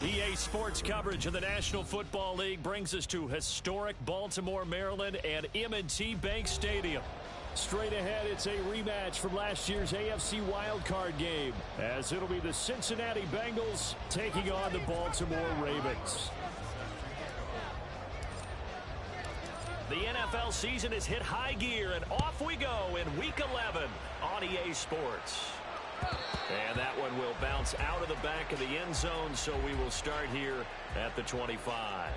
EA Sports coverage of the National Football League brings us to historic Baltimore, Maryland and M&T Bank Stadium. Straight ahead, it's a rematch from last year's AFC wildcard game, as it'll be the Cincinnati Bengals taking on the Baltimore Ravens. The NFL season has hit high gear, and off we go in Week 11 on EA Sports. And that one will bounce out of the back of the end zone, so we will start here at the 25.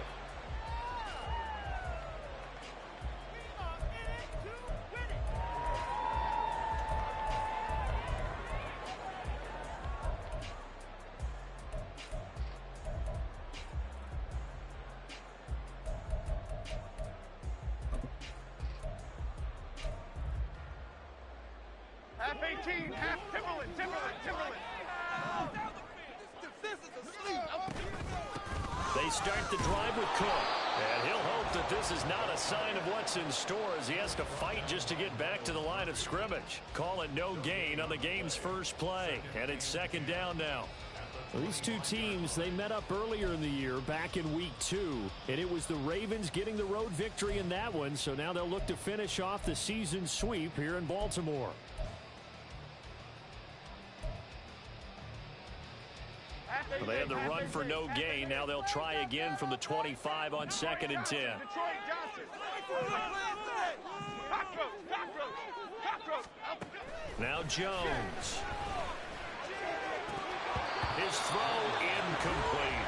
Half 18, half Timberland. They start the drive with Cook, and he'll hope that this is not a sign of what's in store as he has to fight just to get back to the line of scrimmage. Call it no gain on the game's first play, and it's second down now. Well, these two teams, they met up earlier in the year back in Week 2, and it was the Ravens getting the road victory in that one, so now they'll look to finish off the season sweep here in Baltimore. Well, they had the run for no gain. Now they'll try again from the 25 on 2nd and 10. Now Jones. His throw incomplete.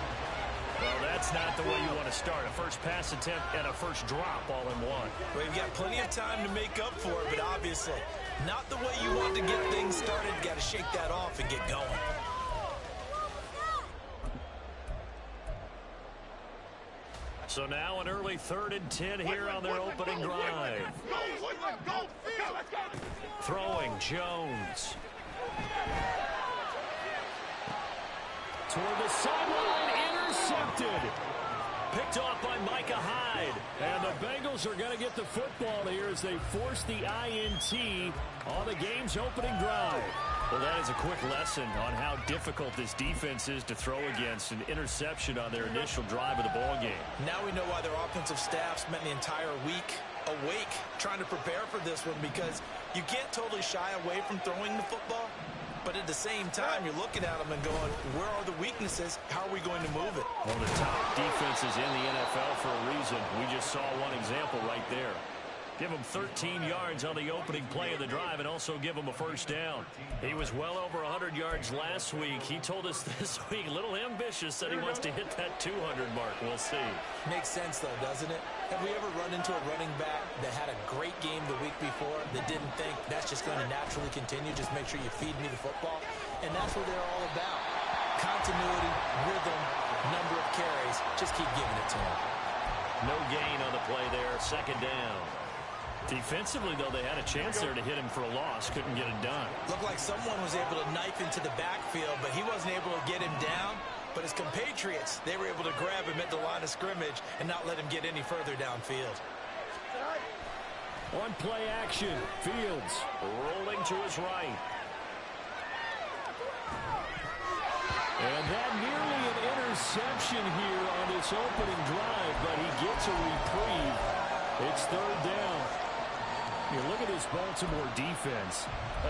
Well, that's not the way you want to start. A first pass attempt and a first drop all in one. Well, you've got plenty of time to make up for it, but obviously not the way you want to get things started. Got to shake that off and get going. So now an early 3rd and 10 here on their opening drive. Throwing Jones. Toward the sideline, intercepted. Picked off by Micah Hyde. And the Bengals are going to get the football here as they force the INT on the game's opening drive. Well, that is a quick lesson on how difficult this defense is to throw against. An interception on their initial drive of the ball game. Now we know why their offensive staff spent the entire week awake trying to prepare for this one, because you can't totally shy away from throwing the football. But at the same time, you're looking at them and going, where are the weaknesses? How are we going to move it? One of the top defenses in the NFL for a reason. We just saw one example right there. Give him 13 yards on the opening play of the drive and also give him a first down. He was well over 100 yards last week. He told us this week, a little ambitious, that he wants to hit that 200 mark. We'll see. Makes sense, though, doesn't it? Have we ever run into a running back that had a great game the week before that didn't think that's just going to naturally continue? Just make sure you feed me the football. And that's what they're all about. Continuity, rhythm, number of carries. Just keep giving it to him. No gain on the play there. Second down. Defensively, though, they had a chance there to hit him for a loss. Couldn't get it done. Looked like someone was able to knife into the backfield, but he wasn't able to get him down. But his compatriots, they were able to grab him at the line of scrimmage and not let him get any further downfield. On play action, Fields rolling to his right. And that nearly an interception here on this opening drive, but he gets a reprieve. It's 3rd down. You look at this Baltimore defense.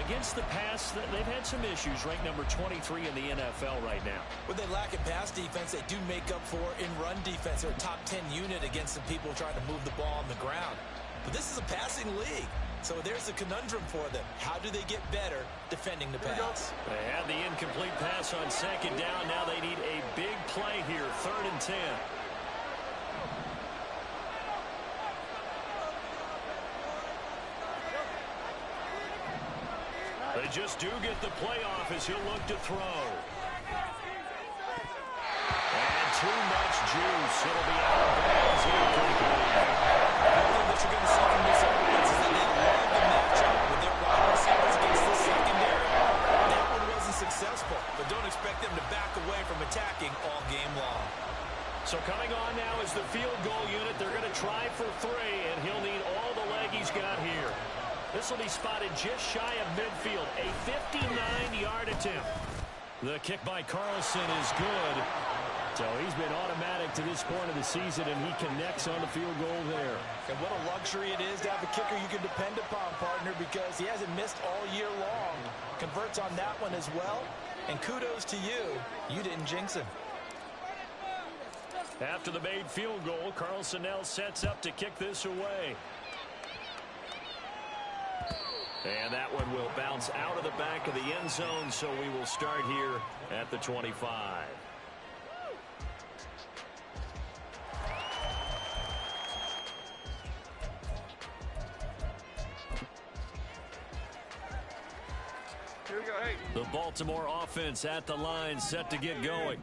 Against the pass, they've had some issues. Ranked number 23 in the NFL right now. When they lack in pass defense, they do make up for in run defense. They're a top 10 unit against the people trying to move the ball on the ground. But this is a passing league. So there's a conundrum for them. How do they get better defending the pass? They had the incomplete pass on second down. Now they need a big play here. 3rd and 10. They just do get the playoff as he'll look to throw. And too much juice. It'll be out of bounds. One thing that you're going to see from this offense is that they love the matchup with their wide receivers against the secondary. That one wasn't successful, but don't expect them to back away from attacking all game long. So coming on now is the field goal unit. They're going to try for 3, and he'll need all the leg he's got here. This will be spotted just shy of midfield. A 59-yard attempt. The kick by Carlson is good. So he's been automatic to this point of the season, and he connects on the field goal there. And what a luxury it is to have a kicker you can depend upon, partner, because he hasn't missed all year long. Converts on that one as well. And kudos to you. You didn't jinx him. After the made field goal, Carlson now sets up to kick this away. And that one will bounce out of the back of the end zone, so we will start here at the 25. Here we go, hey. The Baltimore offense at the line, set to get going.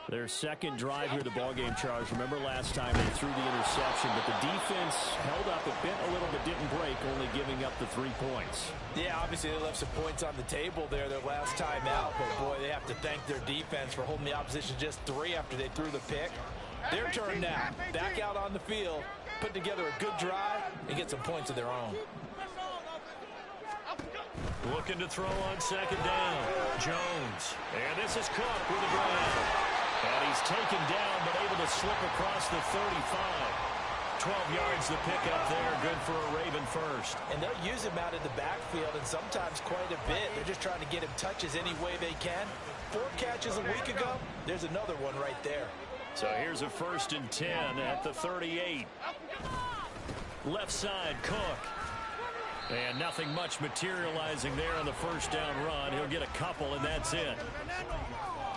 Their second drive here, the ballgame, Charles. Remember last time they threw the interception, but the defense held up. It bent a little but didn't break, only giving up the 3 points. Yeah, obviously they left some points on the table there their last time out, but boy, they have to thank their defense for holding the opposition just 3 after they threw the pick. Their turn now. Back out on the field, put together a good drive, and get some points of their own. Looking to throw on second down. Jones. And this is Cook with a grab. And he's taken down, but able to slip across the 35. 12 yards the pickup there. Good for a Raven first. And they'll use him out of the backfield, and sometimes quite a bit. They're just trying to get him touches any way they can. 4 catches a week ago. There's another one right there. So here's a 1st and 10 at the 38. Left side, Cook. And nothing much materializing there on the first down run. He'll get a couple, and that's it.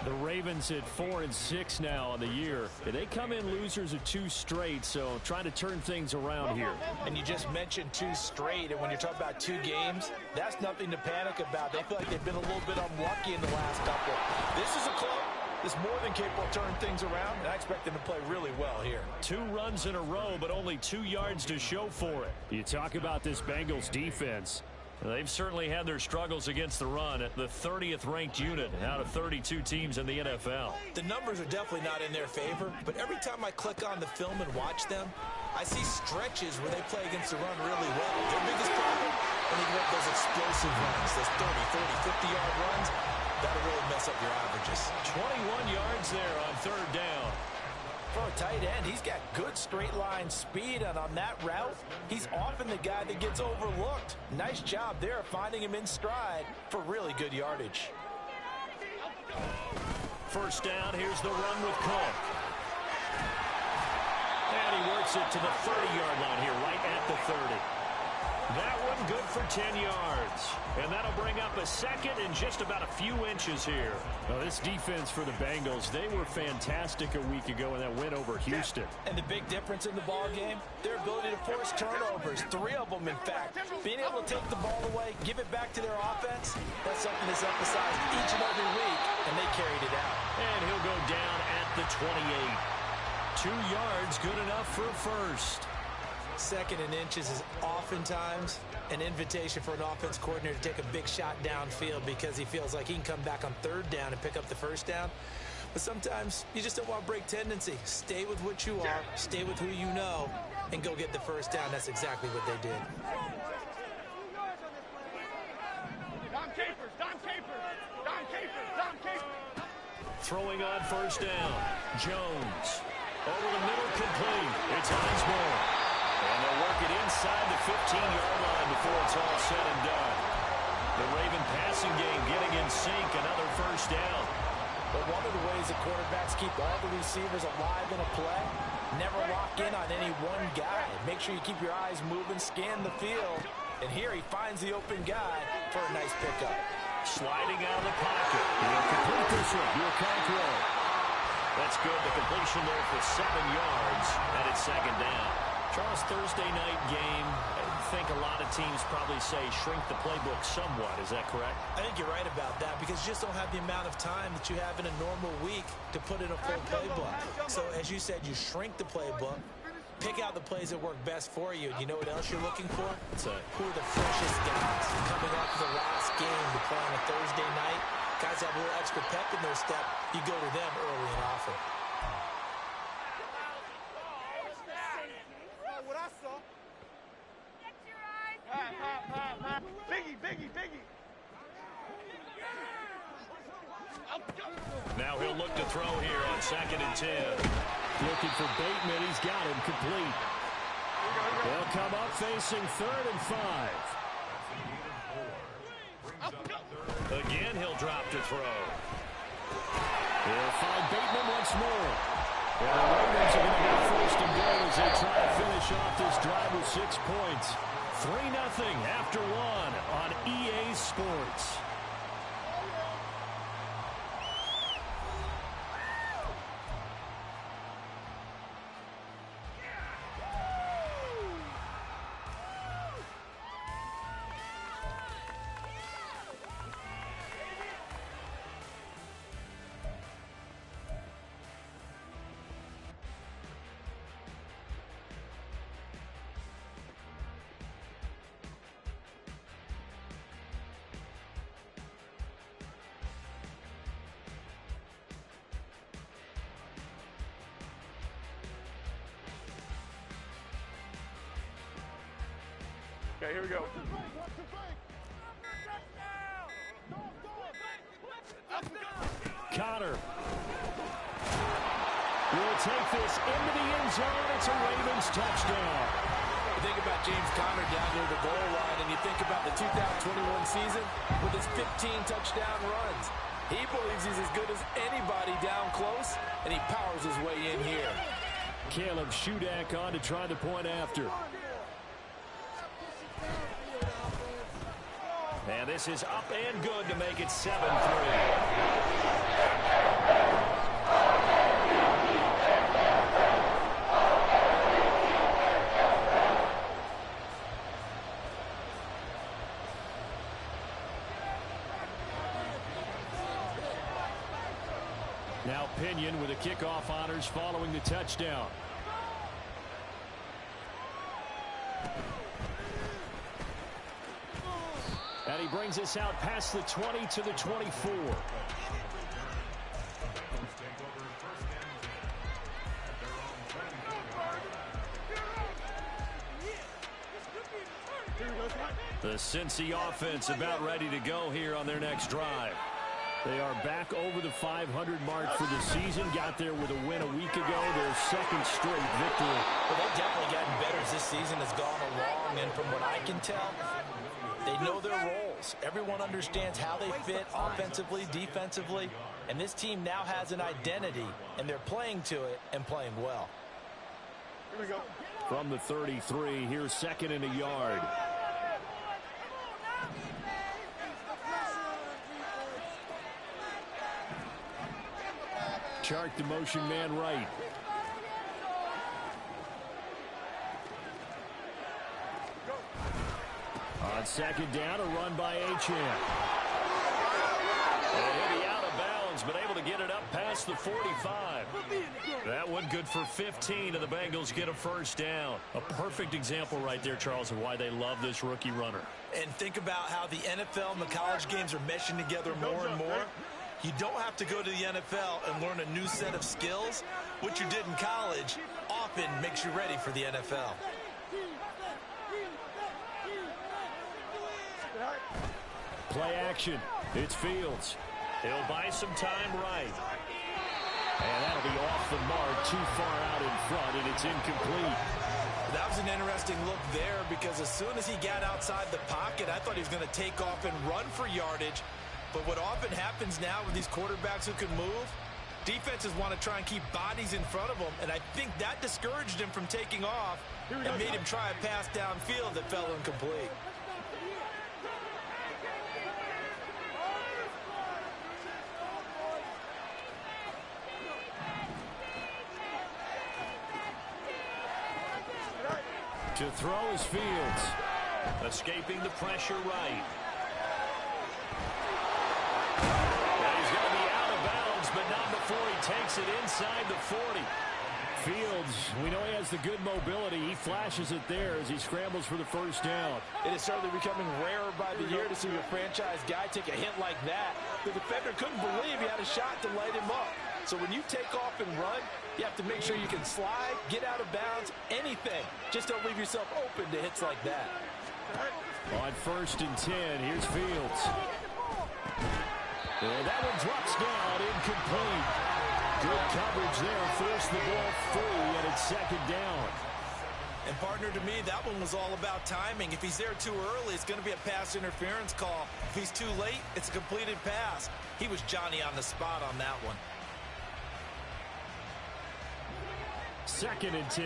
The Ravens at 4-6 now on the year. They come in losers of 2 straight, so trying to turn things around here. And you just mentioned 2 straight, and when you're talking about 2 games, that's nothing to panic about. They feel like they've been a little bit unlucky in the last couple. This is a club that's more than capable of turning things around, and I expect them to play really well here. 2 runs in a row, but only 2 yards to show for it. You talk about this Bengals defense. They've certainly had their struggles against the run at the 30th ranked unit out of 32 teams in the NFL. The numbers are definitely not in their favor, but every time I click on the film and watch them, I see stretches where they play against the run really well. Their biggest problem, when they get those explosive runs, those 30, 40, 50-yard runs, that'll really mess up your averages. 21 yards there on 3rd down. For a tight end, he's got good straight line speed, and on that route, he's often the guy that gets overlooked. Nice job there finding him in stride for really good yardage. 1st down, here's the run with Cook. And he works it to the 30-yard line here, right at the 30. That one good for 10 yards. And that'll bring up a 2nd and just about a few inches here. Well, this defense for the Bengals, they were fantastic a week ago in that win over Houston. And the big difference in the ball game, their ability to force turnovers, 3 of them in fact. Being able to take the ball away, give it back to their offense, that's something that's emphasized each and every week, and they carried it out. And he'll go down at the 28. 2 yards, good enough for a 1st. 2nd and inches is oftentimes an invitation for an offense coordinator to take a big shot downfield because he feels like he can come back on 3rd down and pick up the 1st down. But sometimes you just don't want to break tendency. Stay with what you are, stay with who you know, and go get the 1st down. That's exactly what they did. Dom Capers, Dom Capers, Dom Capers, Dom Capers. Throwing on 1st down. Jones. Over the middle, complete. It's Osborne. And they'll work it inside the 15-yard line before it's all said and done. The Raven passing game getting in sync, another 1st down. But one of the ways the quarterbacks keep all the receivers alive in a play, never lock in on any one guy. Make sure you keep your eyes moving, scan the field. And here he finds the open guy for a nice pickup. Sliding out of the pocket. He'll complete this one. He'll control. That's good. The completion there for 7 yards, and it's 2nd down. Charles, Thursday night game, I think a lot of teams probably say shrink the playbook somewhat. Is that correct? I think you're right about that because you just don't have the amount of time that you have in a normal week to put in a full playbook. So as you said, you shrink the playbook, pick out the plays that work best for you. You know what else you're looking for? Who are the freshest guys coming off the last game to play on a Thursday night? Guys have a little extra pep in their step. You go to them early and often. Biggie, Biggie, Biggie. Now he'll look to throw here on 2nd and 10. Looking for Bateman. He's got him complete. They'll come up facing 3rd and 5. Again, he'll drop to throw. They'll find Bateman once more. And the Ravens are going to have 1st and goal as they try to finish off this drive with 6 points. 3-0 after 1 on EA Sports. Okay, here we go. Connor will take this into the end zone. It's a Ravens touchdown. You think about James Conner down near the goal line, and you think about the 2021 season with his 15 touchdown runs. He believes he's as good as anybody down close, and he powers his way in here. Caleb Shudak on to try the point after. And this is up and good to make it 7-3. Now Pinion with the kickoff honors following the touchdown. And he brings us out past the 20 to the 24. The Cincy offense about ready to go here on their next drive. They are back over the 500 mark for the season. Got there with a win a week ago. Their 2nd straight victory. Well, they've definitely gotten better as this season has gone along. And from what I can tell, they know their roles. Everyone understands how they fit offensively, defensively. And this team now has an identity, and they're playing to it and playing well. Here we go. From the 33, here's 2nd and a yard. Chart the motion man right. On 2nd down, a run by Achane. And he'll be out of bounds, but able to get it up past the 45. That one good for 15, and the Bengals get a 1st down. A perfect example right there, Charles, of why they love this rookie runner. And think about how the NFL and the college games are meshing together more and more. You don't have to go to the NFL and learn a new set of skills. What you did in college often makes you ready for the NFL. Play action. It's Fields. He'll buy some time right. And that'll be off the mark, too far out in front, and it's incomplete. That was an interesting look there because as soon as he got outside the pocket, I thought he was going to take off and run for yardage. But what often happens now with these quarterbacks who can move, defenses want to try and keep bodies in front of them, and I think that discouraged him from taking off and made him try a pass downfield that fell incomplete. To throw is Fields. Escaping the pressure right. Well, he's going to be out of bounds, but not before he takes it inside the 40. Fields, we know he has the good mobility. He flashes it there as he scrambles for the 1st down. It is certainly becoming rarer by the year to see your franchise guy take a hit like that. The defender couldn't believe he had a shot to light him up. So when you take off and run, you have to make sure you can slide, get out of bounds, anything. Just don't leave yourself open to hits like that. On 1st and 10, here's Fields. And that one drops down, incomplete. Good coverage there, forced the ball free, and it's second down. And partner, to me, that one was all about timing. If he's there too early, it's going to be a pass interference call. If he's too late, it's a completed pass. He was Johnny on the spot on that one. 2nd and 10.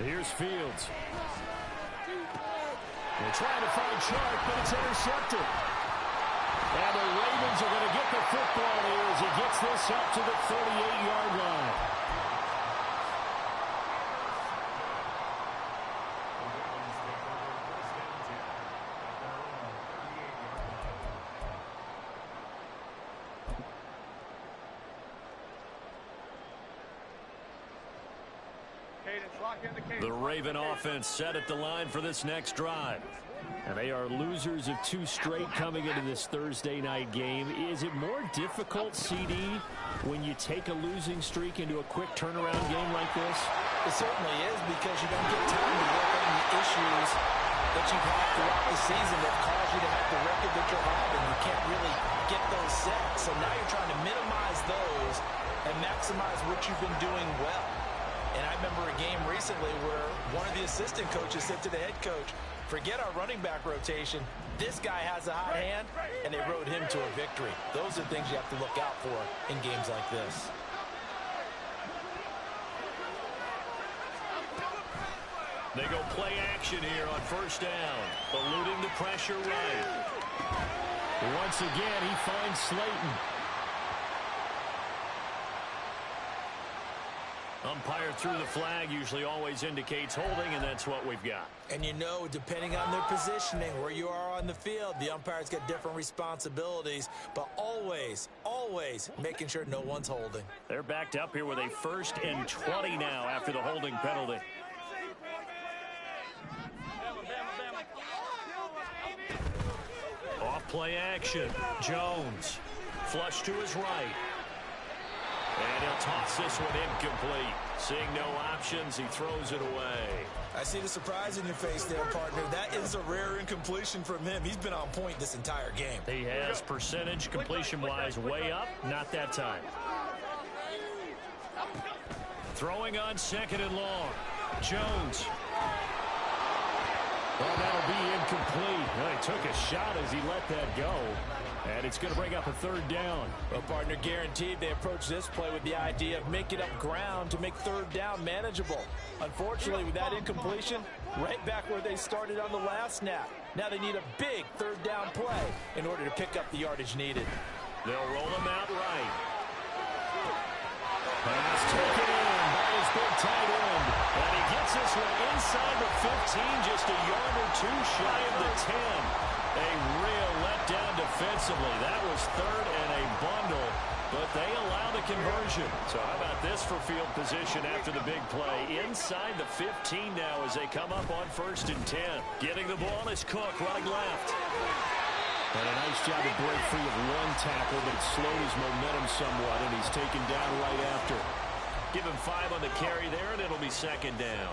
Here's Fields. They're trying to find Sharp, but it's intercepted. And the Ravens are going to get the football here as he gets this up to the 48-yard line. The Raven offense set at the line for this next drive. And they are losers of 2 straight coming into this Thursday night game. Is it more difficult, CD, when you take a losing streak into a quick turnaround game like this? It certainly is, because you don't get time to work on the issues that you've had throughout the season that cause you to have the record that you're having. You can't really get those set. So now you're trying to minimize those and maximize what you've been doing well. And I remember a game recently where one of the assistant coaches said to the head coach, forget our running back rotation. This guy has a hot hand, and they rode him to a victory. Those are things you have to look out for in games like this. They go play action here on 1st down, eluding the pressure right. Once again, he finds Slayton. Umpire threw the flag, usually always indicates holding, and that's what we've got. And you know, depending on their positioning, where you are on the field, the umpires get different responsibilities, but always, always making sure no one's holding. They're backed up here with a 1st and 20 now after the holding penalty. Off play action. Jones. Flush to his right. And he'll toss this one incomplete. Seeing no options, he throws it away. I see the surprise in your face there, partner. That is a rare incompletion from him. He's been on point this entire game. He has percentage completion-wise way up. Not that time. Throwing on 2nd and long. Jones. Well, that'll be incomplete. Well, he took a shot as he let that go. And it's going to bring up a 3rd down. Well, partner, guaranteed they approach this play with the idea of making up ground to make 3rd down manageable. Unfortunately, with that incompletion, right back where they started on the last snap. Now they need a big 3rd down play in order to pick up the yardage needed. They'll roll him out right. Pass taken in by his big tight end. And he gets this one inside the 15, just a yard or 2 shy of the 10. A real letdown defensively. That was 3rd and a bundle, but they allow the conversion. So how about this for field position after the big play? Inside the 15 now as they come up on 1st and 10. Getting the ball is Cook running left. And a nice job to break free of 1 tackle, but it slowed his momentum somewhat, and he's taken down right after. Give him 5 on the carry there, and it'll be 2nd down.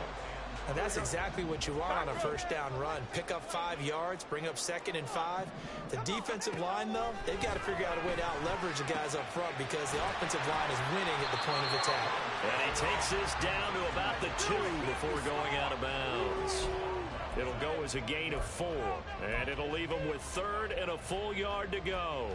And that's exactly what you want on a 1st down run. Pick up 5 yards, bring up 2nd and 5. The defensive line, though, they've got to figure out a way to out-leverage the guys up front because the offensive line is winning at the point of attack. And he takes this down to about the 2 before going out of bounds. It'll go as a gain of 4, and it'll leave him with 3rd and a full yard to go.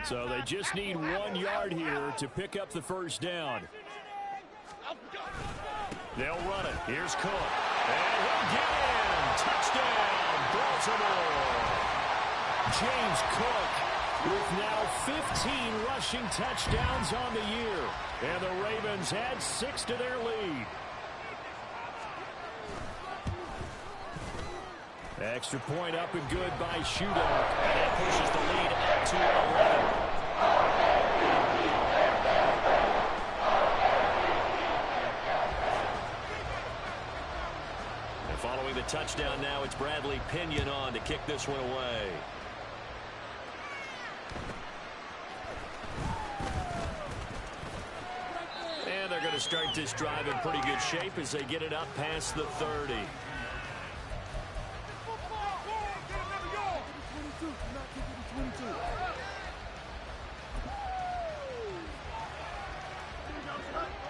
So they just need 1 yard here to pick up the 1st down. They'll run it. Here's Cook. And he'll get in. Touchdown, Baltimore. James Cook with now 15 rushing touchdowns on the year. And the Ravens add 6 to their lead. Extra point up and good by Shootout. And that pushes the lead up to 11. Following the touchdown now, it's Bradley Pinion on to kick this one away. And they're going to start this drive in pretty good shape as they get it up past the 30.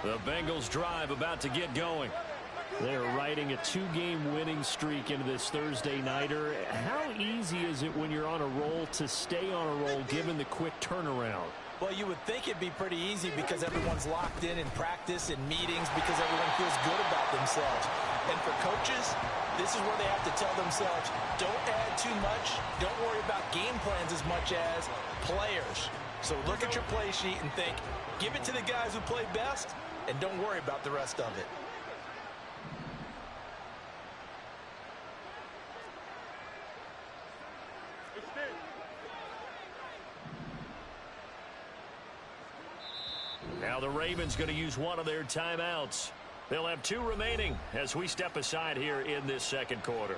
The Bengals drive about to get going. They're riding a 2-game winning streak into this Thursday nighter. How easy is it when you're on a roll to stay on a roll given the quick turnaround? Well, you would think it'd be pretty easy because everyone's locked in practice and meetings because everyone feels good about themselves. And for coaches, this is where they have to tell themselves, don't add too much, don't worry about game plans as much as players. So look at your play sheet and think, give it to the guys who play best, and don't worry about the rest of it. Now the Ravens going to use one of their timeouts. They'll have 2 remaining as we step aside here in this second quarter.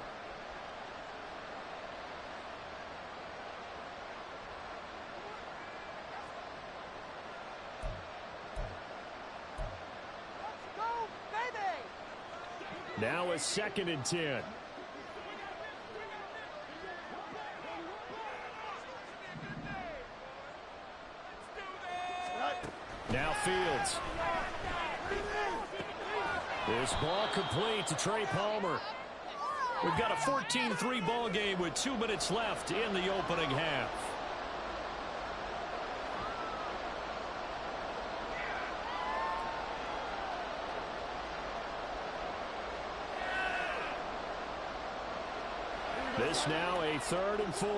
Now a 2nd and 10. Now Fields. This ball complete to Trey Palmer. We've got a 14-3 ball game with 2 minutes left in the opening half. This now a 3rd and 4.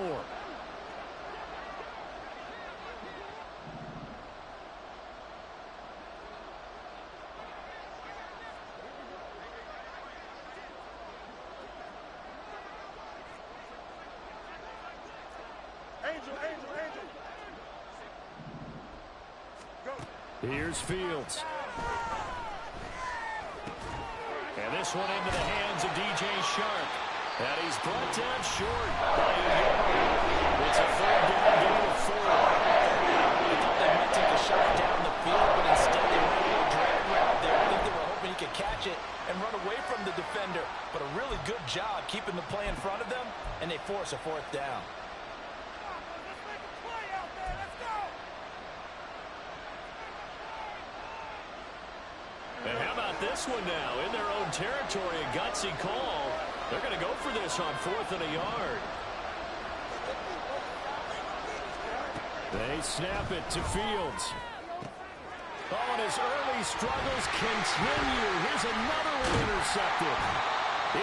Here's Fields. And this one into the hands of DJ Shark. And he's brought down short by a yard. It's a 3rd down gain of 4. I thought they might take a shot down the field, but instead they went a little drag route there. I think they were hoping he could catch it and run away from the defender. But a really good job keeping the play in front of them, and they force a 4th down. And how about this one now? In their own territory, a gutsy call. They're going to go for this on 4th and a yard. They snap it to Fields. Oh, and his early struggles continue. Here's another one intercepted.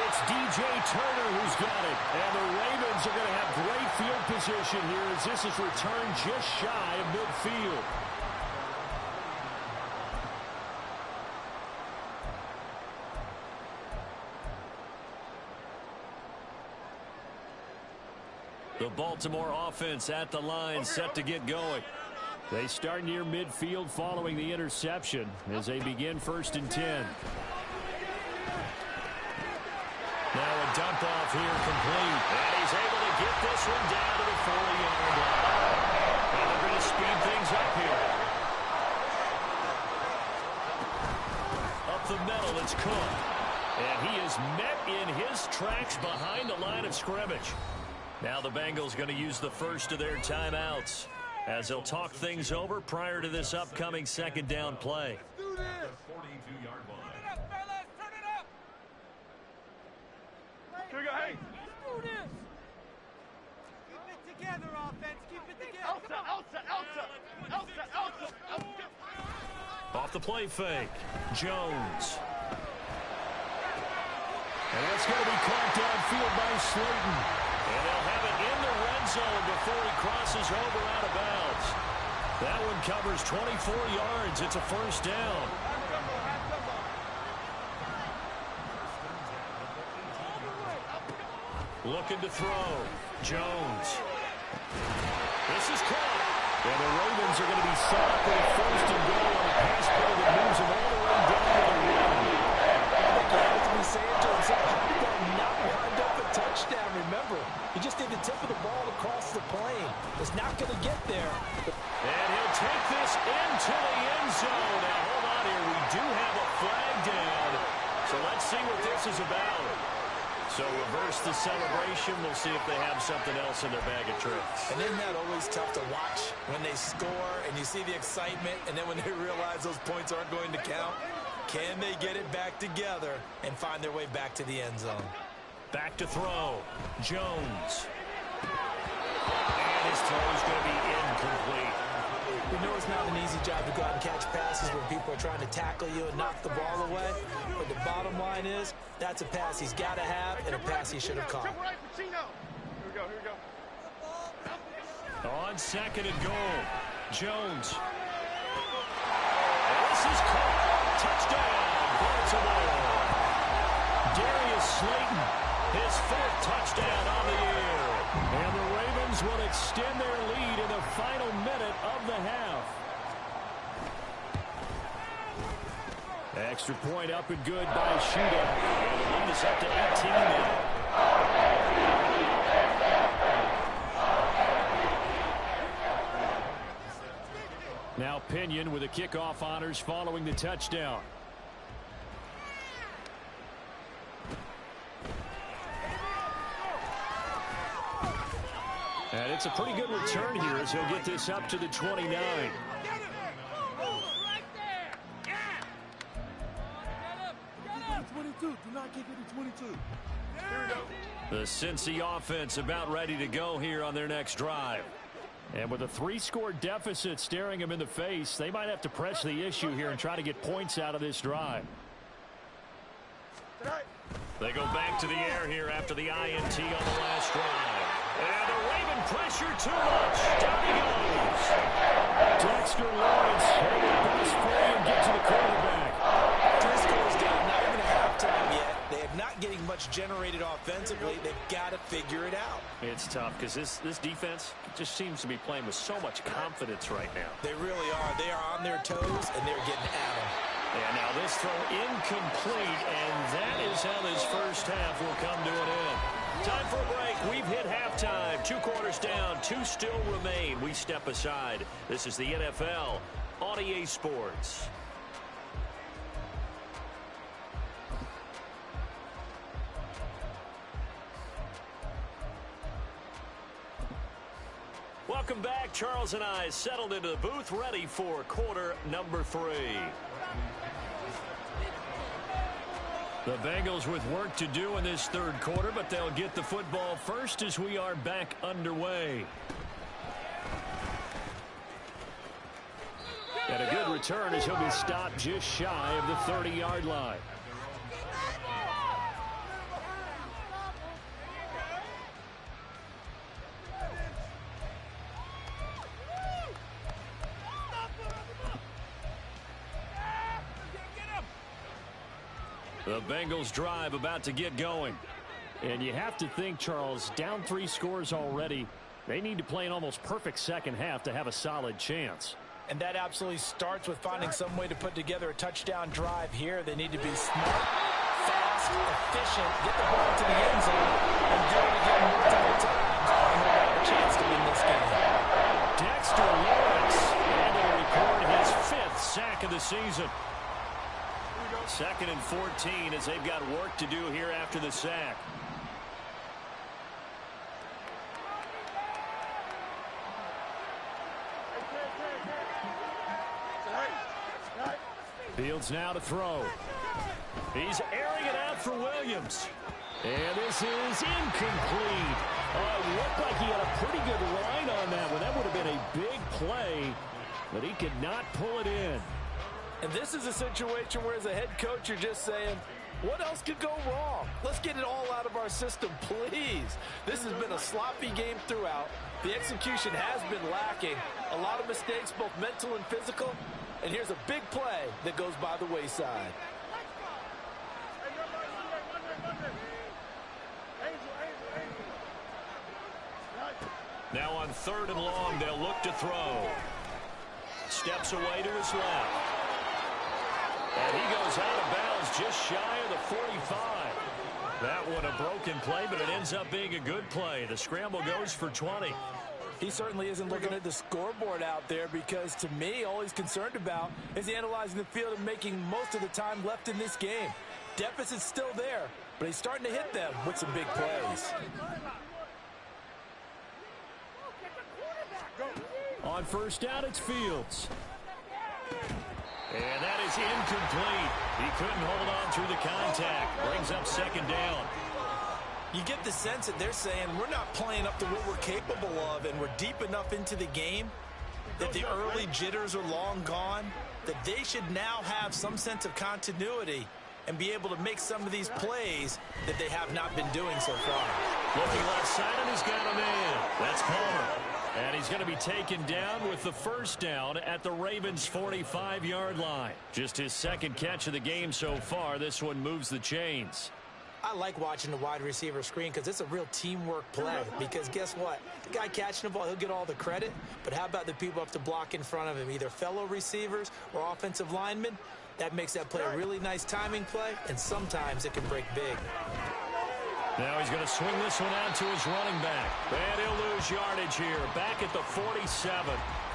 It's DJ Turner who's got it. And the Ravens are going to have great field position here as this is returned just shy of midfield. The Baltimore offense at the line, set to get going. They start near midfield following the interception as they begin 1st and 10. Now a dump off here complete. And he's able to get this one down to the 40-yard line. And they're going to speed things up here. Up the middle, it's Cook. And he is met in his tracks behind the line of scrimmage. Now the Bengals going to use the first of their timeouts as they'll talk things over prior to this upcoming 2nd down play. Let's do this. 42-yard line. Turn it up, fellas. Turn it up. Here we go. Hey. Let's do this. Keep it together, offense. Keep it together. Elsa. Off the play fake. Jones. And that's going to be caught downfield by Slayton. And they'll have it in the red zone before he crosses over out of bounds. That one covers 24 yards. It's a 1st down. Looking to throw. Jones. This is caught. And the Ravens are going to be set up with a 1st and goal on a pass play that moves them all the way down to the rim. I think you have to be saying to himself, how did that touchdown, remember. You just need the tip of the ball to cross the plane. It's not going to get there. And he'll take this into the end zone. Now, hold on here. We do have a flag down. So let's see what this is about. So reverse the celebration. We'll see if they have something else in their bag of tricks. And isn't that always tough to watch when they score and you see the excitement, and then when they realize those points aren't going to count? Can they get it back together and find their way back to the end zone? Back to throw. Jones. And his throw is going to be incomplete. We know it's not an easy job to go out and catch passes when people are trying to tackle you and knock the ball away. But the bottom line is, that's a pass he's got to have and a pass he should have caught. Here we go. On second and goal. Jones. And this is caught. Touchdown. Baltimore. Darius Slayton. His fourth touchdown on the year. And the Ravens will extend their lead in the final minute of the half. Extra point up and good by Shooter. And the lead is up to 18 now. Now Pinion with the kickoff honors following the touchdown. And it's a pretty good return here as he'll get this up to the 29. Do not give it to 22. Here we go. The Cincy offense about ready to go here on their next drive. And with a 3-score deficit staring them in the face, they might have to press the issue here and try to get points out of this drive. They go back to the air here after the INT on the last drive. And the Raven pressure too much. Down he goes. Dexter Lawrence able to burst free and get to the quarterback. Driscoll's down, not even a halftime yet. They are not getting much generated offensively. They've got to figure it out. It's tough because this defense just seems to be playing with so much confidence right now. They really are. They are on their toes, and they're getting at them. And now this throw incomplete, and that is how this first half will come to an end. Time for a break. We've hit halftime. 2 quarters down. 2 still remain. We step aside. This is the NFL on EA Sports. Welcome back. Charles and I settled into the booth, ready for quarter number 3. The Bengals with work to do in this third quarter, but they'll get the football first as we are back underway. And a good return as he'll be stopped just shy of the 30-yard line. The Bengals drive about to get going. And you have to think, Charles, down 3 scores already. They need to play an almost perfect second half to have a solid chance. And that absolutely starts with finding some way to put together a touchdown drive here. They need to be smart, fast, efficient, get the ball to the end zone, and do it again multiple times. And they'll have a chance to win this game. Dexter Lawrence able to record his 5th sack of the season. 2nd and 14 as they've got work to do here after the sack. Fields now to throw. He's airing it out for Williams. And this is incomplete. It looked like he had a pretty good line on that one. That would have been a big play, but he could not pull it in. And this is a situation where as a head coach you're just saying, what else could go wrong? Let's get it all out of our system, please. This has been a sloppy game throughout. The execution has been lacking. A lot of mistakes, both mental and physical. And here's a big play that goes by the wayside. Now on 3rd and long, they'll look to throw. Steps away to his left. And he goes out of bounds just shy of the 45. That one a broken play, but it ends up being a good play. The scramble goes for 20. He certainly isn't looking at the scoreboard out there because, to me, all he's concerned about is analyzing the field and making most of the time left in this game. Deficit's still there, but he's starting to hit them with some big plays. On first down, it's Fields. And that is incomplete. He couldn't hold on through the contact. Brings up second down. You get the sense that they're saying we're not playing up to what we're capable of, and we're deep enough into the game that the early jitters are long gone, that they should now have some sense of continuity and be able to make some of these plays that they have not been doing so far. Looking left side, and he's got a man. That's Palmer. And he's going to be taken down with the first down at the Ravens' 45-yard line. Just his second catch of the game so far. This one moves the chains. I like watching the wide receiver screen because it's a real teamwork play. Because guess what? The guy catching the ball, he'll get all the credit. But how about the people up to block in front of him, either fellow receivers or offensive linemen? That makes that play a really nice timing play, and sometimes it can break big. Now he's going to swing this one out to his running back. And he'll lose yardage here. Back at the 47.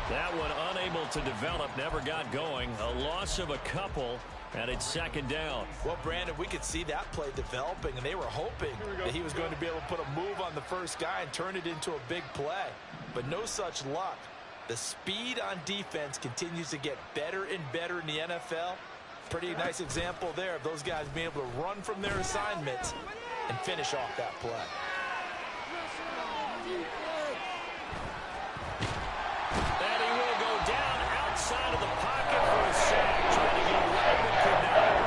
That one unable to develop, never got going. A loss of a couple. And it's second down. Well, Brandon, we could see that play developing, and they were hoping that he was going to be able to put a move on the first guy and turn it into a big play. But no such luck. The speed on defense continues to get better and better in the NFL. Pretty nice example there of those guys being able to run from their assignments and finish off that play. And he will go down outside of the pocket for a sack. Trying to get away, but could not.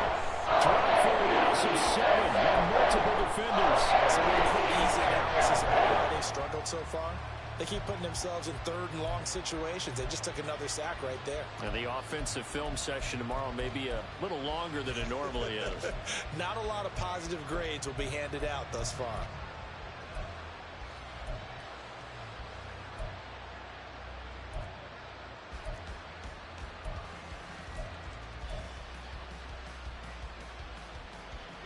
Dropped for a loss of 7 and multiple defenders. So we put easy analysis of how they struggled so far. They keep putting themselves in third and long situations. They just took another sack right there. And the offensive film session tomorrow may be a little longer than it normally is. Not a lot of positive grades will be handed out thus far.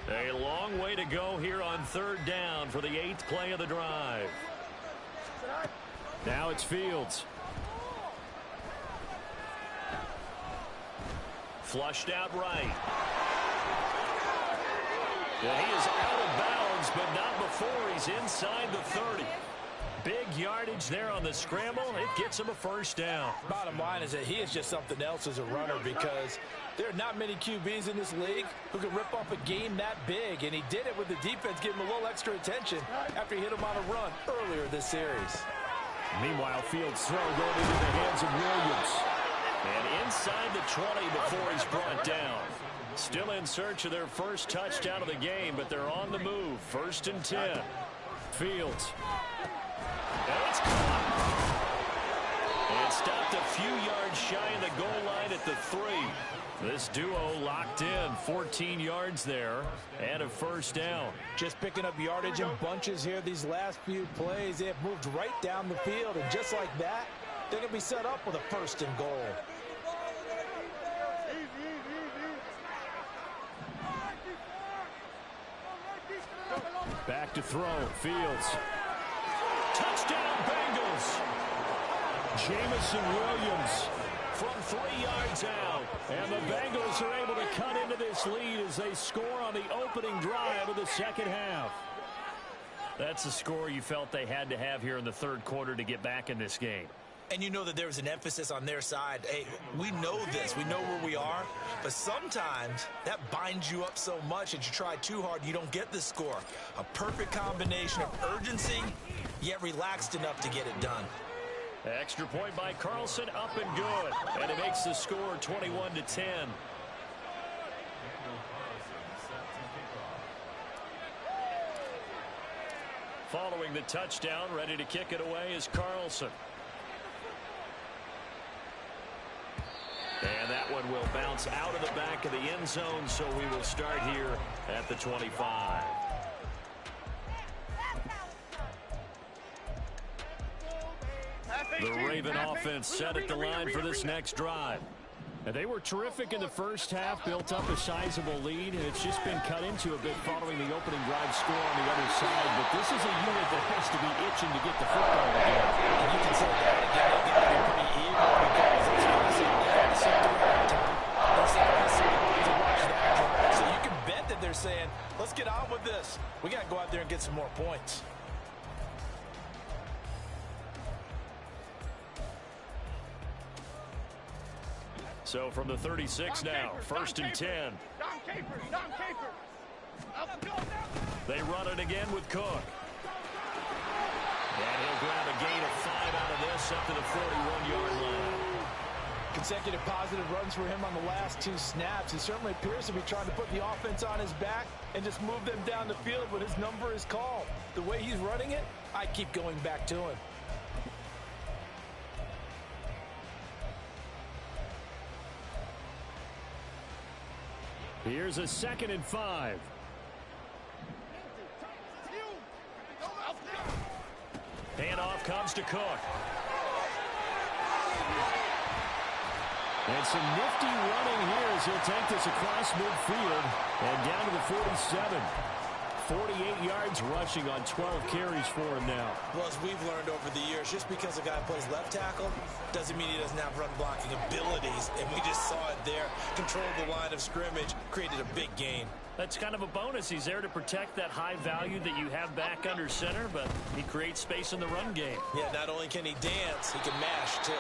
A long way to go here on third down for the 8th play of the drive. Now it's Fields. Flushed out right. And he is out of bounds, but not before he's inside the 30. Big yardage there on the scramble. It gets him a first down. Bottom line is that he is just something else as a runner because there are not many QBs in this league who can rip off a game that big, and he did it with the defense giving him a little extra attention after he hit him on a run earlier this series. Meanwhile, Fields' throw going into the hands of Williams. And inside the 20 before he's brought down. Still in search of their first touchdown of the game, but they're on the move. 1st and 10. Fields. And it's caught. And stopped a few yards shy of the goal line at the 3. This duo locked in. 14 yards there and a first down. Just picking up yardage in bunches here these last few plays. They have moved right down the field, and just like that, they're going to be set up with a 1st and goal. Back to throw. Fields. Touchdown, Bengals. Jamison Williams. From 3 yards out. And the Bengals are able to cut into this lead as they score on the opening drive of the second half. That's the score you felt they had to have here in the third quarter to get back in this game. And you know that there was an emphasis on their side. Hey, we know this. We know where we are. But sometimes that binds you up so much that you try too hard, you don't get the score. A perfect combination of urgency, yet relaxed enough to get it done. Extra point by Carlson, up and good. And it makes the score 21-10. Following the touchdown, ready to kick it away is Carlson. And that one will bounce out of the back of the end zone, so we will start here at the 25. The Raven offense set at the line for this next drive. And they were terrific in the first half, built up a sizable lead, and it's just been cut into a bit following the opening drive score on the other side. But this is a unit that has to be itching to get the football again. And you can say that again, they got to be pretty eager because it's honestly the same every time. They say to watch that. So you can bet that they're saying, let's get on with this. We got to go out there and get some more points. So from the 36 now, first and 10. They run it again with Cook. And he'll grab a gain of 5 out of this up to the 41-yard line. Consecutive positive runs for him on the last 2 snaps. He certainly appears to be trying to put the offense on his back and just move them down the field when his number is called. The way he's running it, I keep going back to him. Here's a 2nd and 5. Handoff comes to Cook. And some nifty running here as he'll take this across midfield and down to the 47. 48 yards rushing on 12 carries for him now. Well, as we've learned over the years, just because a guy plays left tackle doesn't mean he doesn't have run blocking abilities. And we just saw it there. Controlled the line of scrimmage, created a big gain. That's kind of a bonus. He's there to protect that high value that you have back under center, but he creates space in the run game. Yeah, not only can he dance, he can mash too.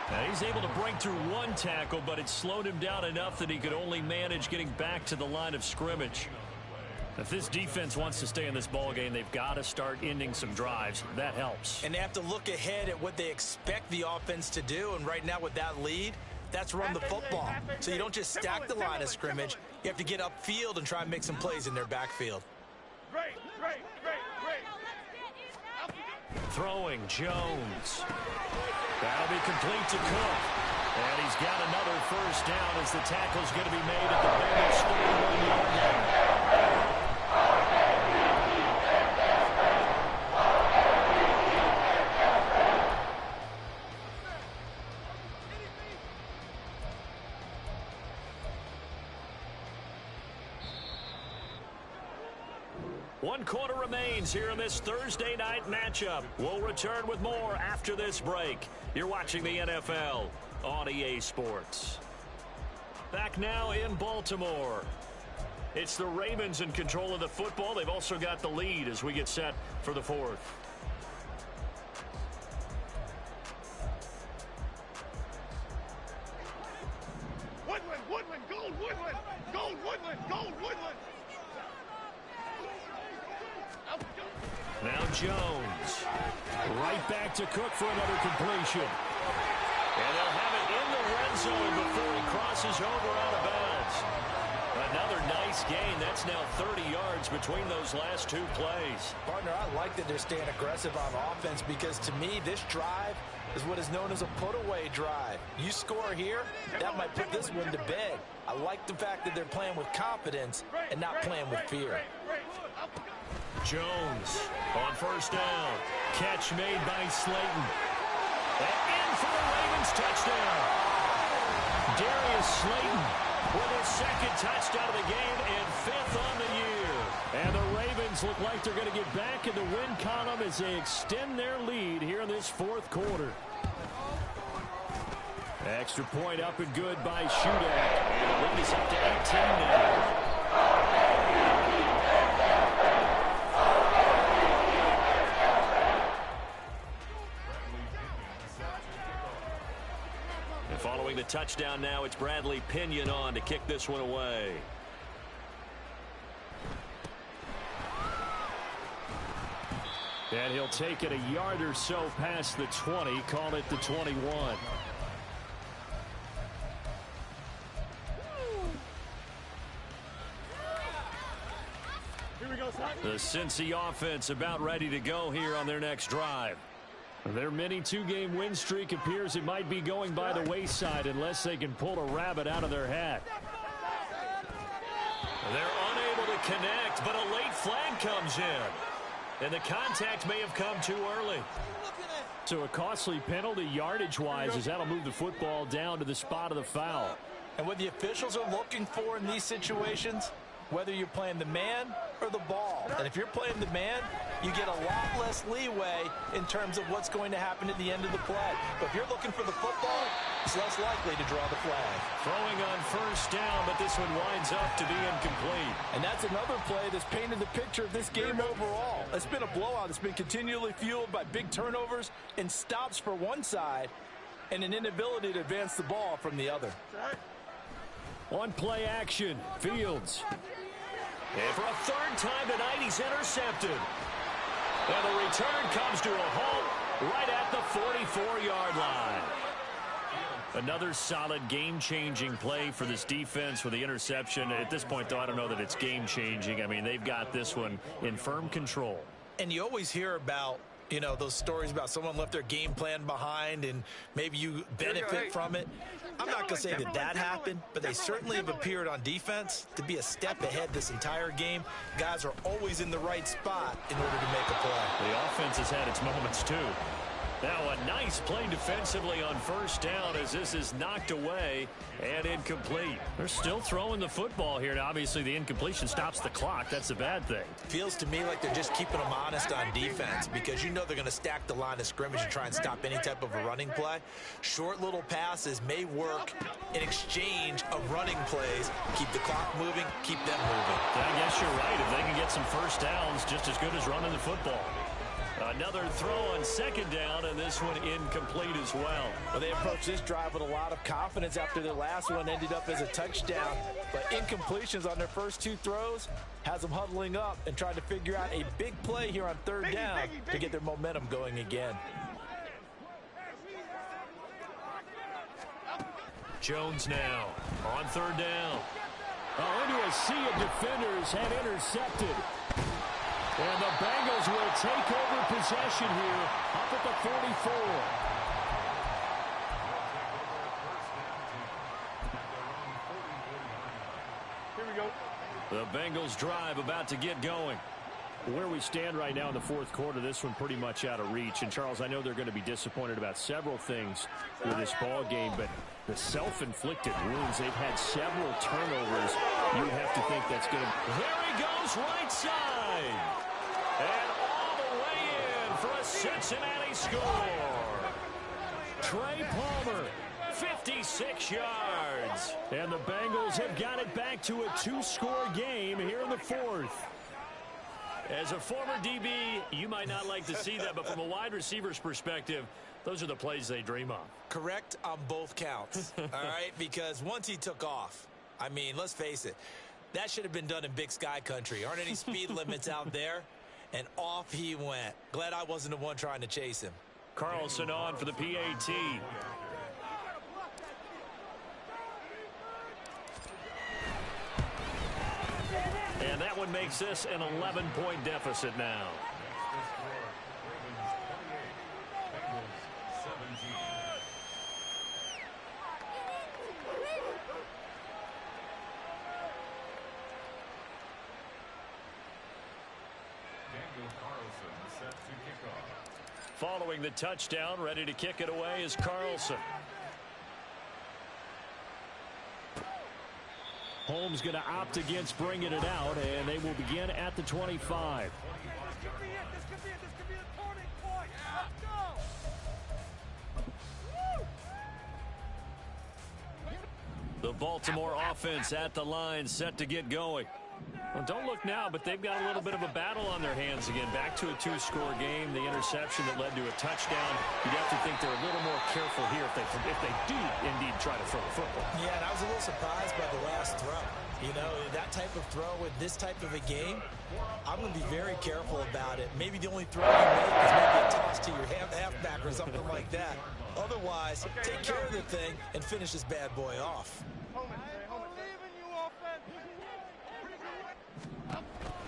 Now he's able to break through one tackle, but it slowed him down enough that he could only manage getting back to the line of scrimmage. If this defense wants to stay in this ball game, they've got to start ending some drives. That helps. And they have to look ahead at what they expect the offense to do. And right now with that lead, that's run the football. So you don't just stack the line of scrimmage. You have to get upfield and try and make some plays in their backfield. Throwing Jones. That'll be complete to Cook. And he's got another first down as the tackle's going to be made at the Bengals' 41-yard line. One quarter remains here in this Thursday night matchup. We'll return with more after this break. You're watching the NFL on EA Sports. Back now in Baltimore. It's the Ravens in control of the football. They've also got the lead as we get set for the fourth. Woodland, Gold Woodland. Now Jones. Right back to Cook for another completion. And they'll have it in the red zone before he crosses over out of bounds. Another nice gain. That's now 30 yards between those last 2 plays. Partner, I like that they're staying aggressive on offense because to me, this drive is what is known as a put-away drive. You score here, that might put this one to bed. I like the fact that they're playing with confidence and not playing with fear. Jones on first down. Catch made by Slayton. And in for the Ravens touchdown. Darius Slayton with his 2nd touchdown of the game and 5th on the year. And the Ravens look like they're going to get back in the win column as they extend their lead here in this 4th quarter. Extra point up and good by Shudak. And the lead is up to 18 now. Following the touchdown now, it's Bradley Pinion on to kick this one away. And he'll take it a yard or so past the 20, call it the 21. The Cincy offense about ready to go here on their next drive. Their mini 2-game win streak appears it might be going by the wayside unless they can pull a rabbit out of their hat. They're unable to connect, but a late flag comes in. And the contact may have come too early. So a costly penalty yardage-wise as that'll move the football down to the spot of the foul. And what the officials are looking for in these situations, whether you're playing the man or the ball. And if you're playing the man, you get a lot less leeway in terms of what's going to happen at the end of the play. But if you're looking for the football, it's less likely to draw the flag. Throwing on first down, but this one winds up to be incomplete. And that's another play that's painted the picture of this game overall. It's been a blowout. It's been continually fueled by big turnovers and stops for one side and an inability to advance the ball from the other. On play action, Fields. And for a third time tonight, he's intercepted. And the return comes to a halt right at the 44-yard line. Another solid game-changing play for this defense with the interception. At this point, though, I don't know that it's game-changing. I mean, they've got this one in firm control. And you always hear about, you know, those stories about someone left their game plan behind and maybe you benefit from it. I'm not going to say that that happened, but they certainly have appeared on defense to be a step ahead this entire game. Guys are always in the right spot in order to make a play. The offense has had its moments, too. Now a nice play defensively on first down as this is knocked away and incomplete. They're still throwing the football here. Now, obviously, the incompletion stops the clock. That's a bad thing. Feels to me like they're just keeping them honest on defense because you know they're going to stack the line of scrimmage and try and stop any type of a running play. Short little passes may work in exchange of running plays. Keep the clock moving, keep them moving. I guess you're right. If they can get some first downs, just as good as running the football. Another throw on second down, and this one incomplete as well. Well, they approached this drive with a lot of confidence after their last one ended up as a touchdown. But incompletions on their first two throws has them huddling up and trying to figure out a big play here on third down to get their momentum going again. Jones now on third down. Into a sea of defenders and intercepted. And the Bengals will take over possession here up at the 44. Here we go. The Bengals drive about to get going. Where we stand right now in the fourth quarter, this one pretty much out of reach. And, Charles, I know they're going to be disappointed about several things with this ball game, but the self-inflicted wounds, they've had several turnovers. You have to think that's going to... There he goes, right side. And all the way in for a Cincinnati score. Trey Palmer, 56 yards. and the Bengals have got it back to a two-score game here in the fourth. As a former DB, you might not like to see that, but from a wide receiver's perspective, those are the plays they dream of. Correct on both counts, all right? Because once he took off, I mean, let's face it, that should have been done in Big Sky country. Aren't any speed limits out there? And off he went. Glad I wasn't the one trying to chase him. Carlson on for the PAT. And that one makes this an 11-point deficit now. Following the touchdown, ready to kick it away is Carlson. Holmes going to opt against bringing it out, and they will begin at the 25. This could be it. This could be it. This could be the turning point. Let's go. The Baltimore offense at the line, set to get going. Well, don't look now, but they've got a little bit of a battle on their hands again. Back to a two-score game. The interception that led to a touchdown. You'd have to think they're a little more careful here if they do indeed try to throw the football. Yeah, and I was a little surprised by the last throw. You know, that type of throw with this type of a game, I'm going to be very careful about it. Maybe the only throw you make is maybe a toss to your halfback or something like that. Otherwise, take care of the thing and finish this bad boy off.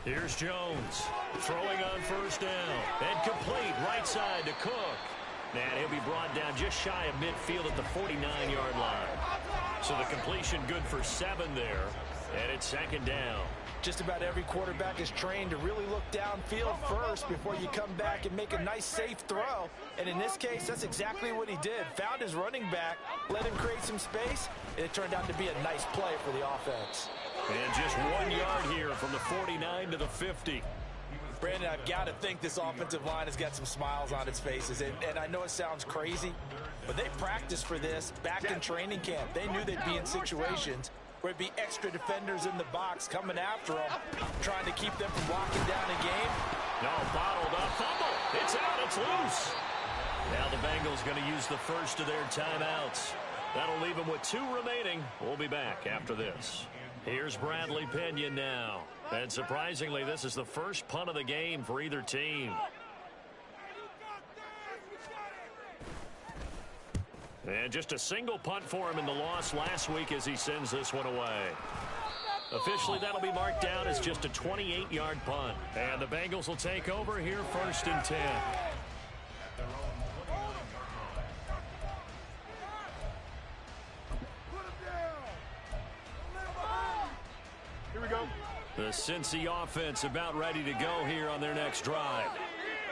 Here's Jones throwing on first down and complete right side to Cook. And he'll be brought down just shy of midfield at the 49-yard line. So the completion good for 7 there. And it's second down. Just about every quarterback is trained to really look downfield first before you come back and make a nice, safe throw. And in this case, that's exactly what he did. Found his running back, let him create some space, and it turned out to be a nice play for the offense. And just 1 yard here from the 49 to the 50. Brandon, I've got to think this offensive line has got some smiles on its faces. And I know it sounds crazy, but they practiced for this back in training camp. They knew they'd be in situations where it'd be extra defenders in the box coming after them, trying to keep them from locking down a game. No, bottled up, fumble. It's out, it's loose. Now the Bengals going to use the first of their timeouts. That'll leave them with 2 remaining. We'll be back after this. Here's Bradley Pinion now. And surprisingly, this is the first punt of the game for either team. And just a single punt for him in the loss last week as he sends this one away. Officially, that'll be marked down as just a 28-yard punt. And the Bengals will take over here, 1st and 10. Here we go. The Cincy offense about ready to go here on their next drive.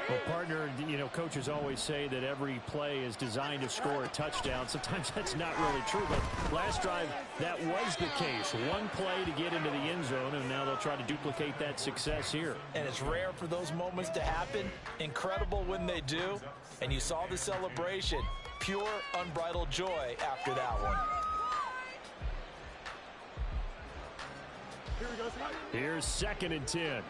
Well, partner, you know, coaches always say that every play is designed to score a touchdown. Sometimes that's not really true, but last drive, that was the case. One play to get into the end zone, and now they'll try to duplicate that success here. And it's rare for those moments to happen. Incredible when they do. And you saw the celebration. Pure, unbridled joy after that one. Here we go. Here's 2nd and 10.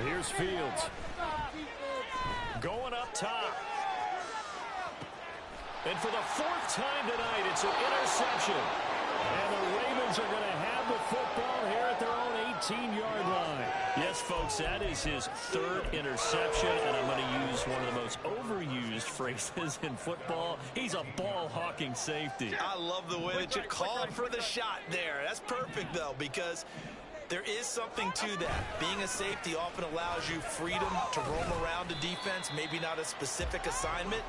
Here's Fields. Going up top. And for the 4th time tonight, it's an interception. And the Ravens are going to have the football here at their own 18-yard line. Yes, folks, that is his 3rd interception, and I'm going to use one of the most overused phrases in football. He's a ball-hawking safety. I love the way that you called for the shot there. That's perfect, though, because there is something to that. Being a safety often allows you freedom to roam around the defense, maybe not a specific assignment.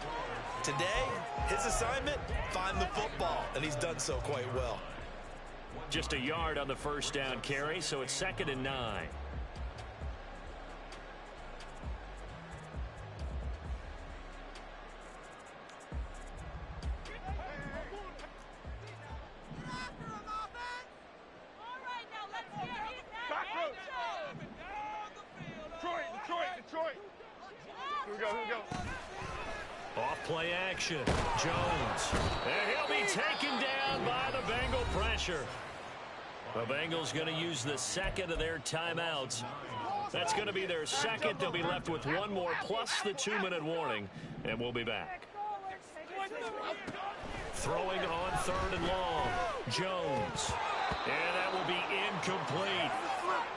Today, his assignment, find the football, and he's done so quite well. Just a yard on the 1st down carry, so it's 2nd and 9. Detroit. Here we go. Off play action. Jones. And he'll be taken down by the Bengal pressure. The Bengals going to use the 2nd of their timeouts. That's going to be their 2nd. They'll be left with 1 more plus the 2-minute warning. And we'll be back. Throwing on 3rd and long. Jones. And that will be incomplete.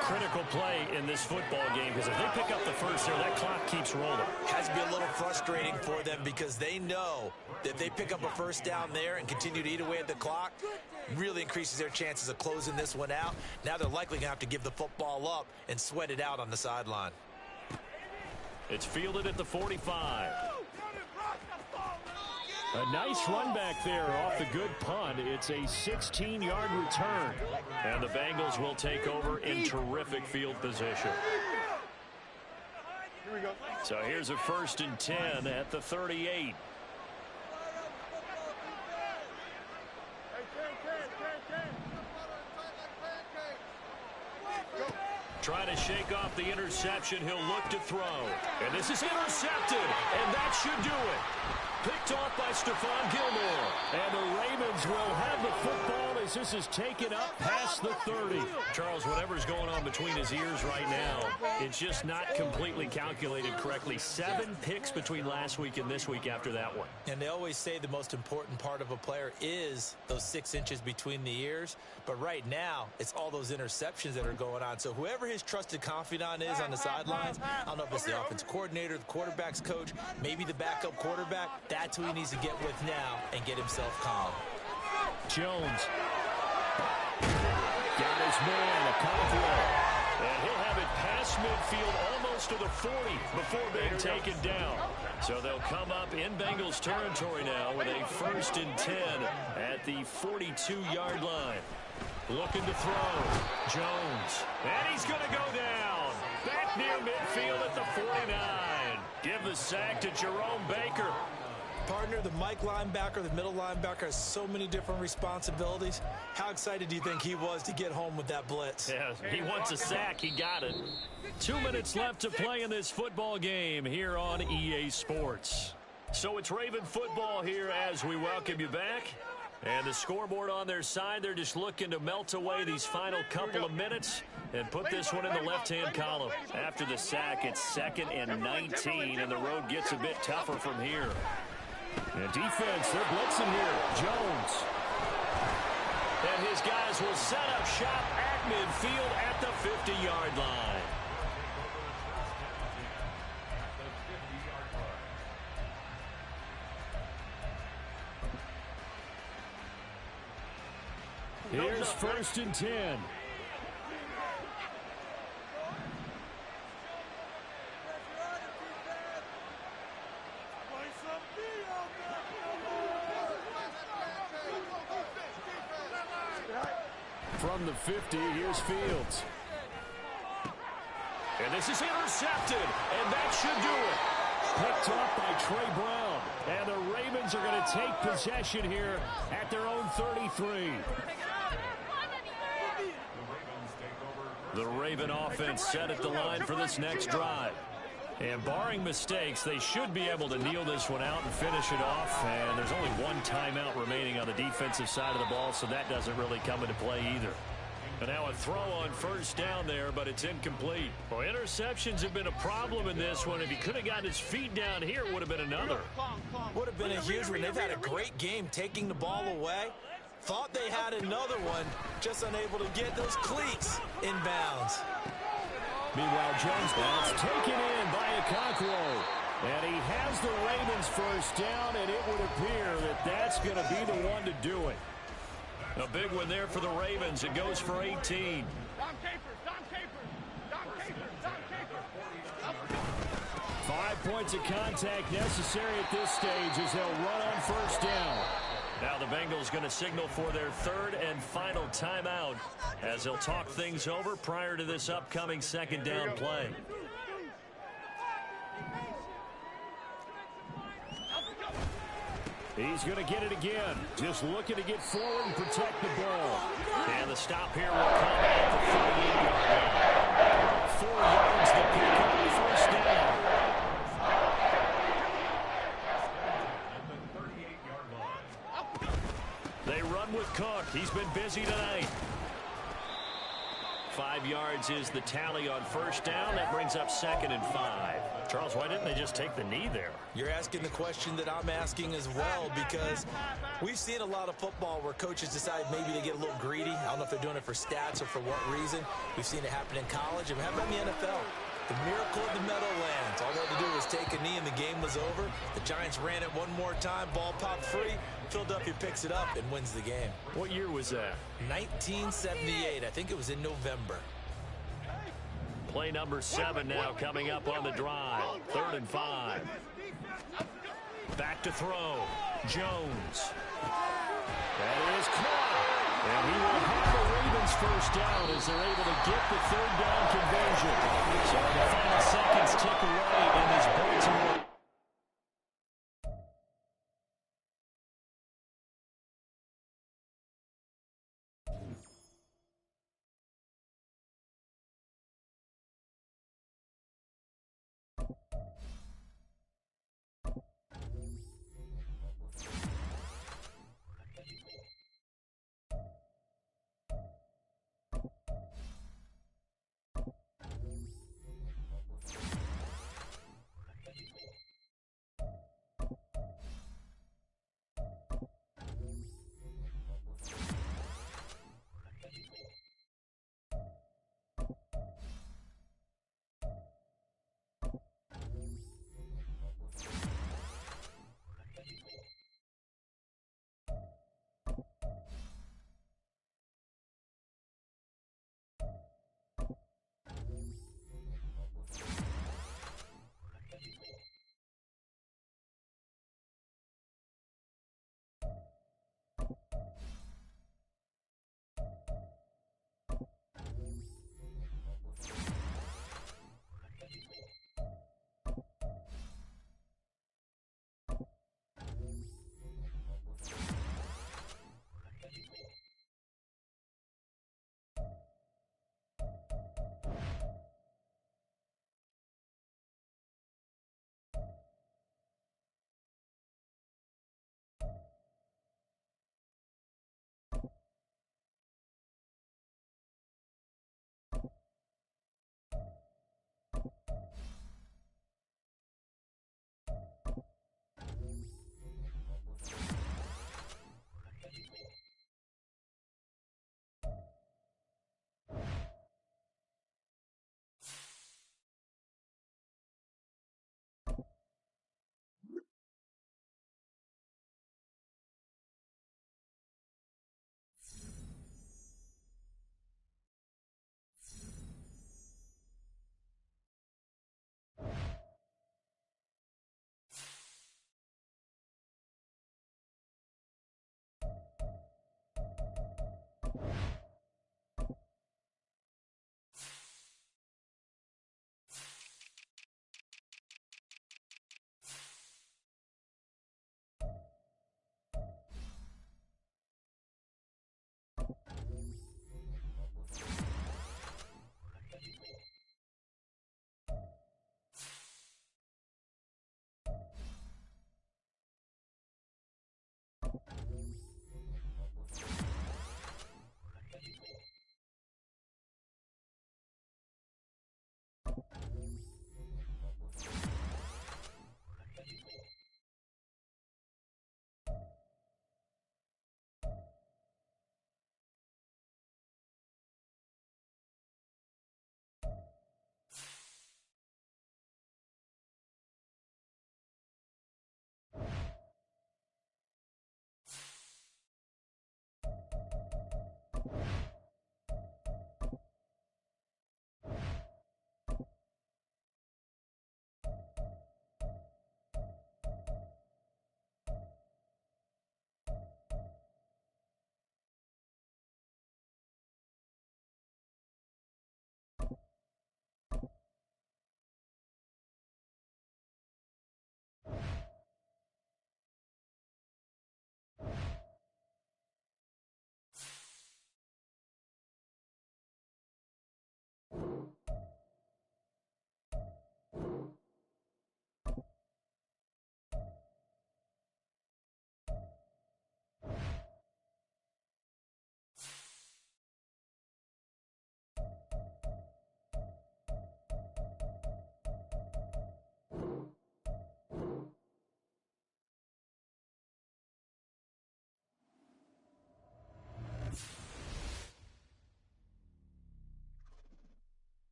Critical play in this football game, because if they pick up the first there, that clock keeps rolling. Has to be a little frustrating for them because they know that if they pick up a 1st down there and continue to eat away at the clock, really increases their chances of closing this one out. Now they're likely going to have to give the football up and sweat it out on the sideline. It's fielded at the 45. A nice run back there off the good punt. It's a 16-yard return. And the Bengals will take over in terrific field position. Here we go. So here's a 1st and 10 at the 38. Trying to shake off the interception. He'll look to throw. And this is intercepted. And that should do it. Picked off by Stephon Gilmore. And the Ravens will have the football as this is taken up past the 30. Charles, whatever's going on between his ears right now, it's just not completely calculated correctly. 7 picks between last week and this week after that one. And they always say the most important part of a player is those 6 inches between the ears. But right now, it's all those interceptions that are going on. So whoever his trusted confidant is on the sidelines, I don't know if it's the offensive coordinator, the quarterback's coach, maybe the backup quarterback, that's who he needs to get with now and get himself calm. Jones. Got his man, a conflict. And he'll have it past midfield almost to the 40 before being taken down. So they'll come up in Bengals territory now with a 1st and 10 at the 42-yard line. Looking to throw. Jones. And he's going to go down. Back near midfield at the 49. Give the sack to Jerome Baker. Partner, the Mike linebacker, the middle linebacker, has so many different responsibilities. How excited do you think he was to get home with that blitz? Yeah, he wants a sack. He got it. 2 minutes left to play in this football game here on EA Sports. So it's Raven football here as we welcome you back. And the scoreboard on their side, they're just looking to melt away these final couple of minutes and put this one in the left-hand column. After the sack, it's 2nd and 19, and the road gets a bit tougher from here. And defense, they're blitzing here. Jones. And his guys will set up shop at midfield at the 50-yard line. Here's 1st and 10. From the 50, here's Fields. And this is intercepted, and that should do it. Picked up by Trey Brown. And the Ravens are going to take possession here at their own 33. The Raven offense set at the line for this next drive. And barring mistakes, they should be able to kneel this one out and finish it off. And there's only one timeout remaining on the defensive side of the ball, so that doesn't really come into play either. And now a throw on 1st down there, but it's incomplete. Well, interceptions have been a problem in this one. If he could have gotten his feet down here, it would have been another. Would have been a huge one. They've had a great game taking the ball away. Thought they had another one, just unable to get those cleats inbounds. Meanwhile, Jones, that's taken in by Okonkwo. And he has the Ravens 1st down, and it would appear that that's going to be the one to do it. A big one there for the Ravens. It goes for 18. 5 points of contact necessary at this stage as they'll run on 1st down. Now the Bengals going to signal for their 3rd and final timeout as they'll talk things over prior to this upcoming 2nd down play. He's going to get it again. Just looking to get forward and protect the ball. And the stop here will come at the 48-yard line. 4 yards to pick up, 1st down. They run with Cook. He's been busy tonight. 5 yards is the tally on 1st down. That brings up 2nd and 5. Charles, why didn't they just take the knee there? You're asking the question that I'm asking as well, because we've seen a lot of football where coaches decide maybe they get a little greedy. I don't know if they're doing it for stats or for what reason. We've seen it happen in college, and how about in the NFL? The miracle of the Meadowlands. All they had to do was take a knee and the game was over. The Giants ran it one more time. Ball popped free. Philadelphia picks it up and wins the game. What year was that? 1978. I think it was in November. Play number 7 now coming up on the drive. 3rd and 5. Back to throw. Jones. That is caught. And he will have the Ravens 1st down as they're able to get the 3rd down conversion. So the final seconds tick away in this Baltimore.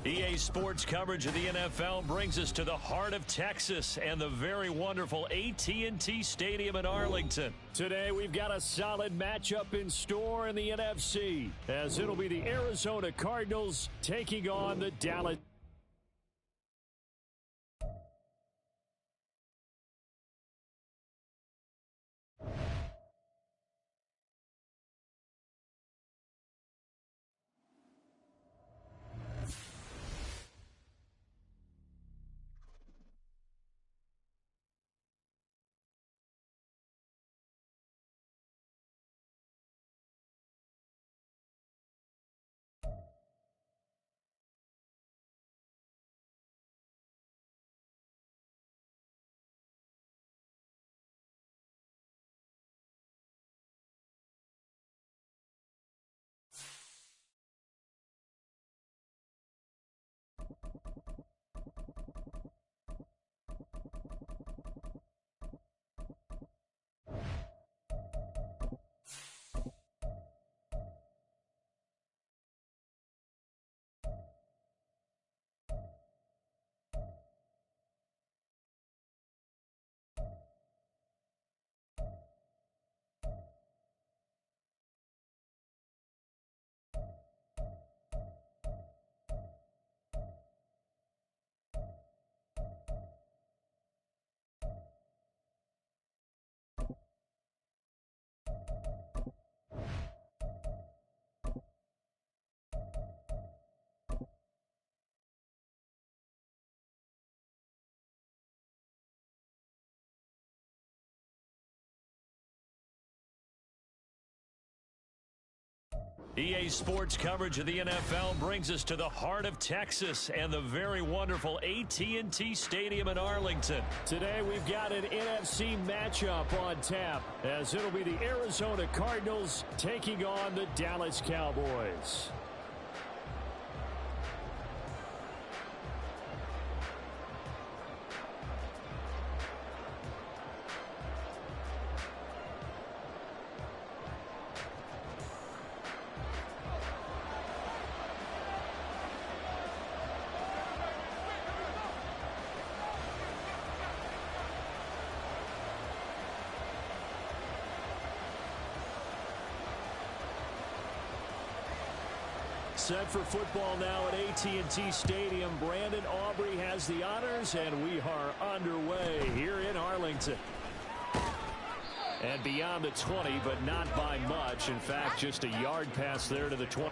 EA Sports coverage of the NFL brings us to the heart of Texas and the very wonderful AT&T Stadium in Arlington. Today, we've got a solid matchup in store in the NFC, as it'll be the Arizona Cardinals taking on the Dallas. EA Sports coverage of the NFL brings us to the heart of Texas and the very wonderful AT&T Stadium in Arlington. Today, we've got an NFC matchup on tap, as it'll be the Arizona Cardinals taking on the Dallas Cowboys. Set for football now at AT&T Stadium. Brandon Aubrey has the honors, and we are underway here in Arlington. And beyond the 20, but not by much. In fact, just a yard pass there to the 20.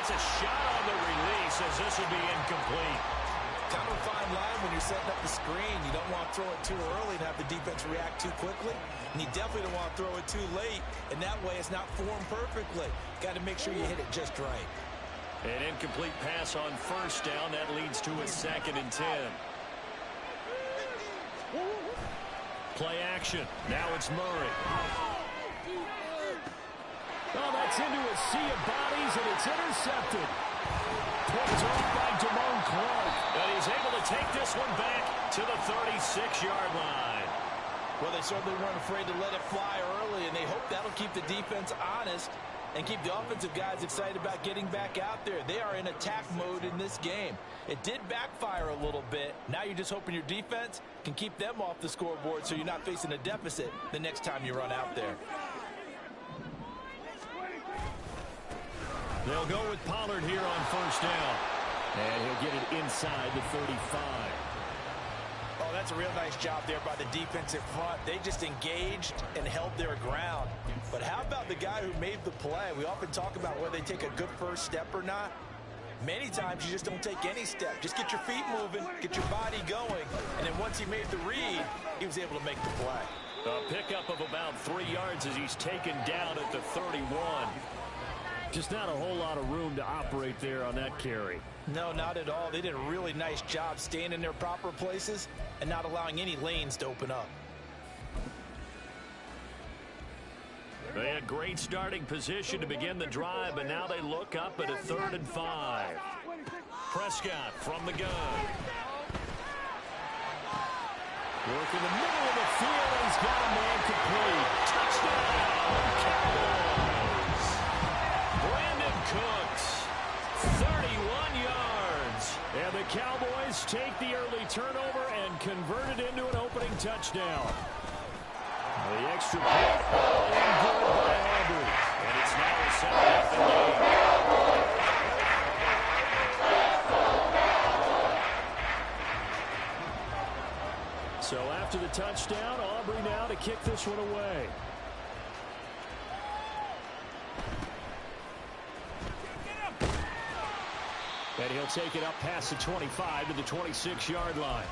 gets a shot on the release as this will be incomplete. Kind of a fine line when you're setting up the screen. You don't want to throw it too early and have the defense react too quickly. And you definitely don't want to throw it too late. And that way it's not formed perfectly. Got to make sure you hit it just right. An incomplete pass on first down. That leads to a 2nd and 10. Play action. Now it's Murray. Oh, that's into a sea of bodies, and it's intercepted. It's off by Damone Clark. And he's able to take this one back to the 36-yard line. Well, they certainly weren't afraid to let it fly early, and they hope that'll keep the defense honest and keep the offensive guys excited about getting back out there. They are in attack mode in this game. It did backfire a little bit. Now you're just hoping your defense can keep them off the scoreboard so you're not facing a deficit the next time you run out there. They'll go with Pollard here on first down. And he'll get it inside the 35. Oh, that's a real nice job there by the defensive front. They just engaged and held their ground. But how about the guy who made the play? We often talk about whether they take a good first step or not. Many times you just don't take any step. Just get your feet moving, get your body going, and then once he made the read, he was able to make the play. A pickup of about 3 yards as he's taken down at the 31. Just not a whole lot of room to operate there on that carry. No, not at all. They did a really nice job staying in their proper places and not allowing any lanes to open up. They had great starting position to begin the drive, but now they look up at a 3rd and 5. Prescott from the gun. Work in the middle of the field, and he's got a man complete. Touchdown, Cowboys. Brandon Cooks, 31 yards. And the Cowboys take the early turnover and convert it into an opening touchdown. The extra point, all in good by Aubrey. And it's now a 7-0 game. So after the touchdown, Aubrey now to kick this one away. And he'll take it up past the 25 to the 26-yard line.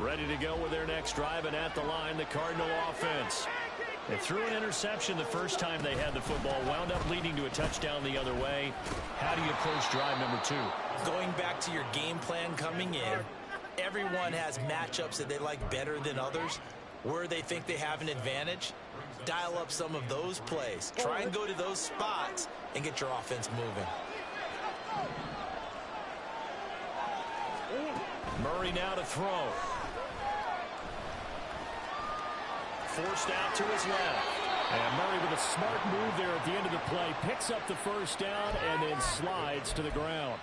Ready to go with their next drive, and at the line, the Cardinal offense. They threw an interception the first time they had the football, wound up leading to a touchdown the other way. How do you approach drive number 2? Going back to your game plan coming in, everyone has matchups that they like better than others. Where they think they have an advantage, dial up some of those plays. Try and go to those spots and get your offense moving. Murray now to throw. Forced out to his left. And Murray with a smart move there at the end of the play. Picks up the first down and then slides to the ground.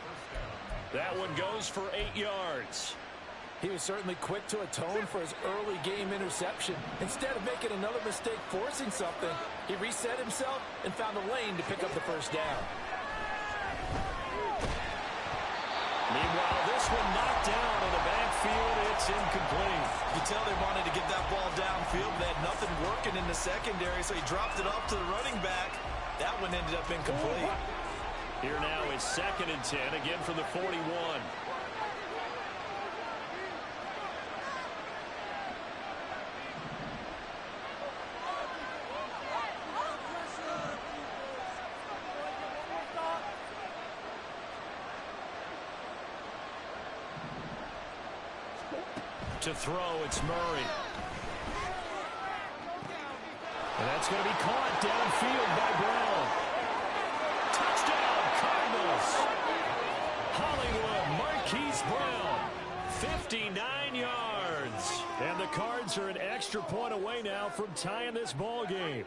That one goes for 8 yards. He was certainly quick to atone for his early game interception. Instead of making another mistake forcing something, he reset himself and found a lane to pick up the first down. Meanwhile, this one knocked down in the backfield. It's incomplete. You tell they wanted to get that ball downfield. They had nothing working in the secondary, so he dropped it off to the running back. That one ended up incomplete. Here now is 2nd and 10, again from the 41. To throw, it's Murray. And that's going to be caught downfield by Brown. Touchdown, Cardinals. Hollywood Marquise Brown, 59 yards. And the Cards are an extra point away now from tying this ball game.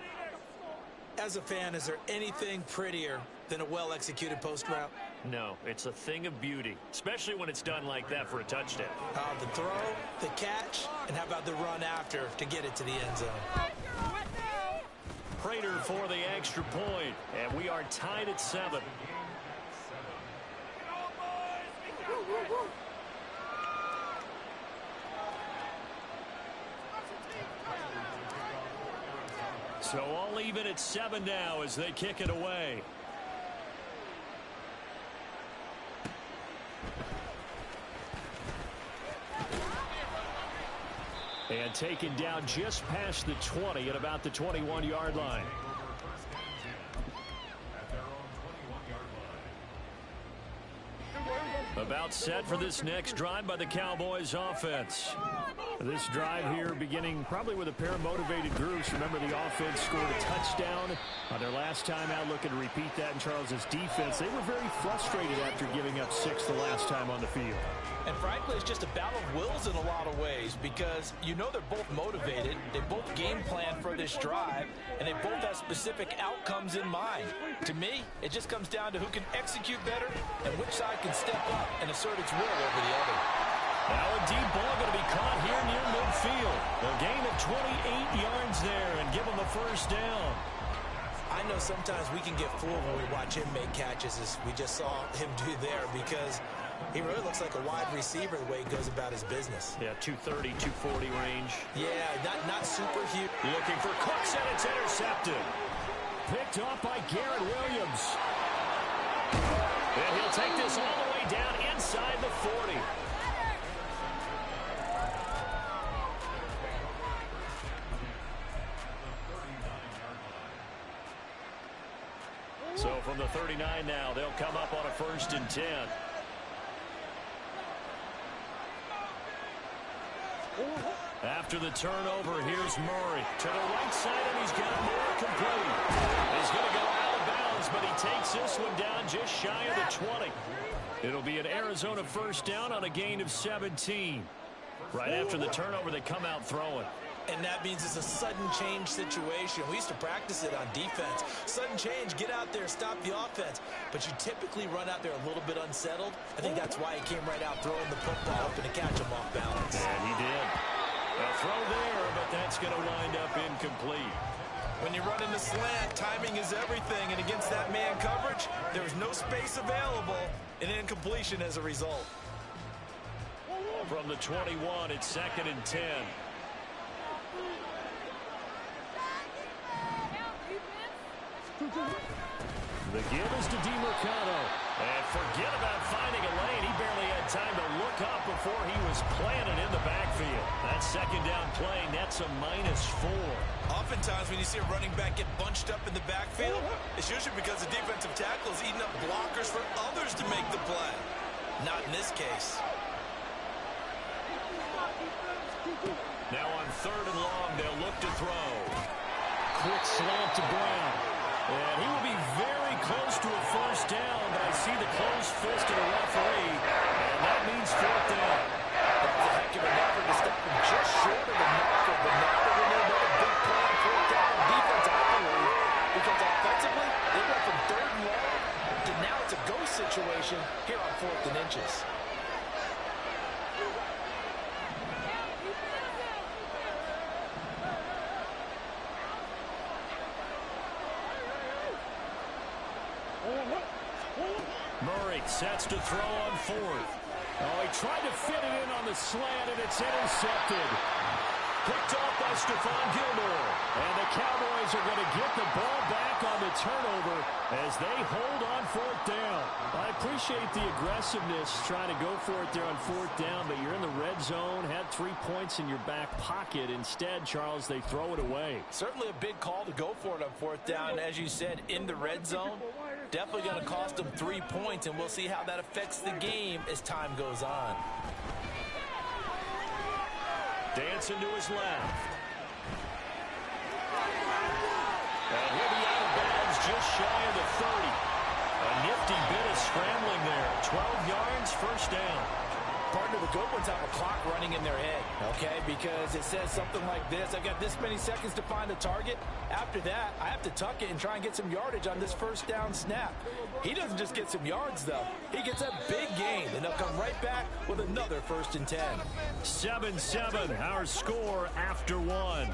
As a fan, is there anything prettier than a well-executed post route? No, it's a thing of beauty, especially when it's done like that for a touchdown. The throw, the catch, and how about the run after to get it to the end zone? Prater for the extra point, and we are tied at 7. So all even at 7 now as they kick it away. And taken down just past the 20 at about the 21-yard line. About set for this next drive by the Cowboys offense. This drive here beginning probably with a pair of motivated groups. Remember, the offense scored a touchdown on their last time out, looking to repeat that in Charles's defense. They were very frustrated after giving up 6 the last time on the field. And frankly, it's just a battle of wills in a lot of ways because you know they're both motivated. They both game plan for this drive, and they both have specific outcomes in mind. To me, it just comes down to who can execute better and which side can step up and assert its will over the other. Now a deep ball going to be caught here near midfield. A gain of 28 yards there and give them a first down. I know sometimes we can get fooled when we watch him make catches, as we just saw him do there, because he really looks like a wide receiver the way he goes about his business. Yeah, 230, 240 range. Yeah, not super huge. Looking for Cooks, and it's intercepted. Picked off by Garrett Williams. And he'll take this all the way down inside the 40. So from the 39 now, they'll come up on a 1st and 10. After the turnover, here's Murray to the right side, and he's got more complete. He's going to go out of bounds, but he takes this one down just shy of the 20. It'll be an Arizona first down on a gain of 17. Right after the turnover, they come out throwing. And that means it's a sudden change situation. We used to practice it on defense. Sudden change, get out there, stop the offense. But you typically run out there a little bit unsettled. I think that's why he came right out throwing the football up and to catch him off balance. And he did. A throw there, but that's going to wind up incomplete. When you run in the slant, timing is everything. And against that man coverage, there was no space available. An incompletion as a result. From the 21, it's 2nd and 10. The give is to DiMercado. And forget about finding a lane. He barely had time to look up before he was planted in the backfield. That 2nd down play nets a -4. Oftentimes when you see a running back get bunched up in the backfield, it's usually because the defensive tackle is eating up blockers for others to make the play. Not in this case. Now on 3rd and long, they'll look to throw. Quick slant to Brown. And he will be very close to a first down, but I see the closed fist of the referee, and that means 4th down. That was a heck of an effort to stop him just short of the knuckle, but now they're going to need another big play on 4th down defense, I believe, because offensively, they went from 3rd and long to now it's a go situation here on 4th and inches. Murray sets to throw on 4th. Oh, he tried to fit it in on the slant, and it's intercepted. Picked off by Stephon Gilmore. And the Cowboys are going to get the ball back on the turnover as they hold on 4th down. I appreciate the aggressiveness trying to go for it there on 4th down, but you're in the red zone, had 3 points in your back pocket. Instead, Charles, they throw it away. Certainly a big call to go for it on 4th down. As you said, in the red zone, definitely going to cost them 3 points, and we'll see how that affects the game as time goes on. Dancing to his left. And he'll be out of bounds just shy of the 30. A nifty bit of scrambling there. 12 yards, first down. Partner, the good ones have a clock running in their head, okay? Because it says something like this. I've got this many seconds to find a target. After that, I have to tuck it and try and get some yardage on this first down snap. He doesn't just get some yards, though. He gets a big gain, and they'll come right back with another 1st and 10. 7-7, our score after 1.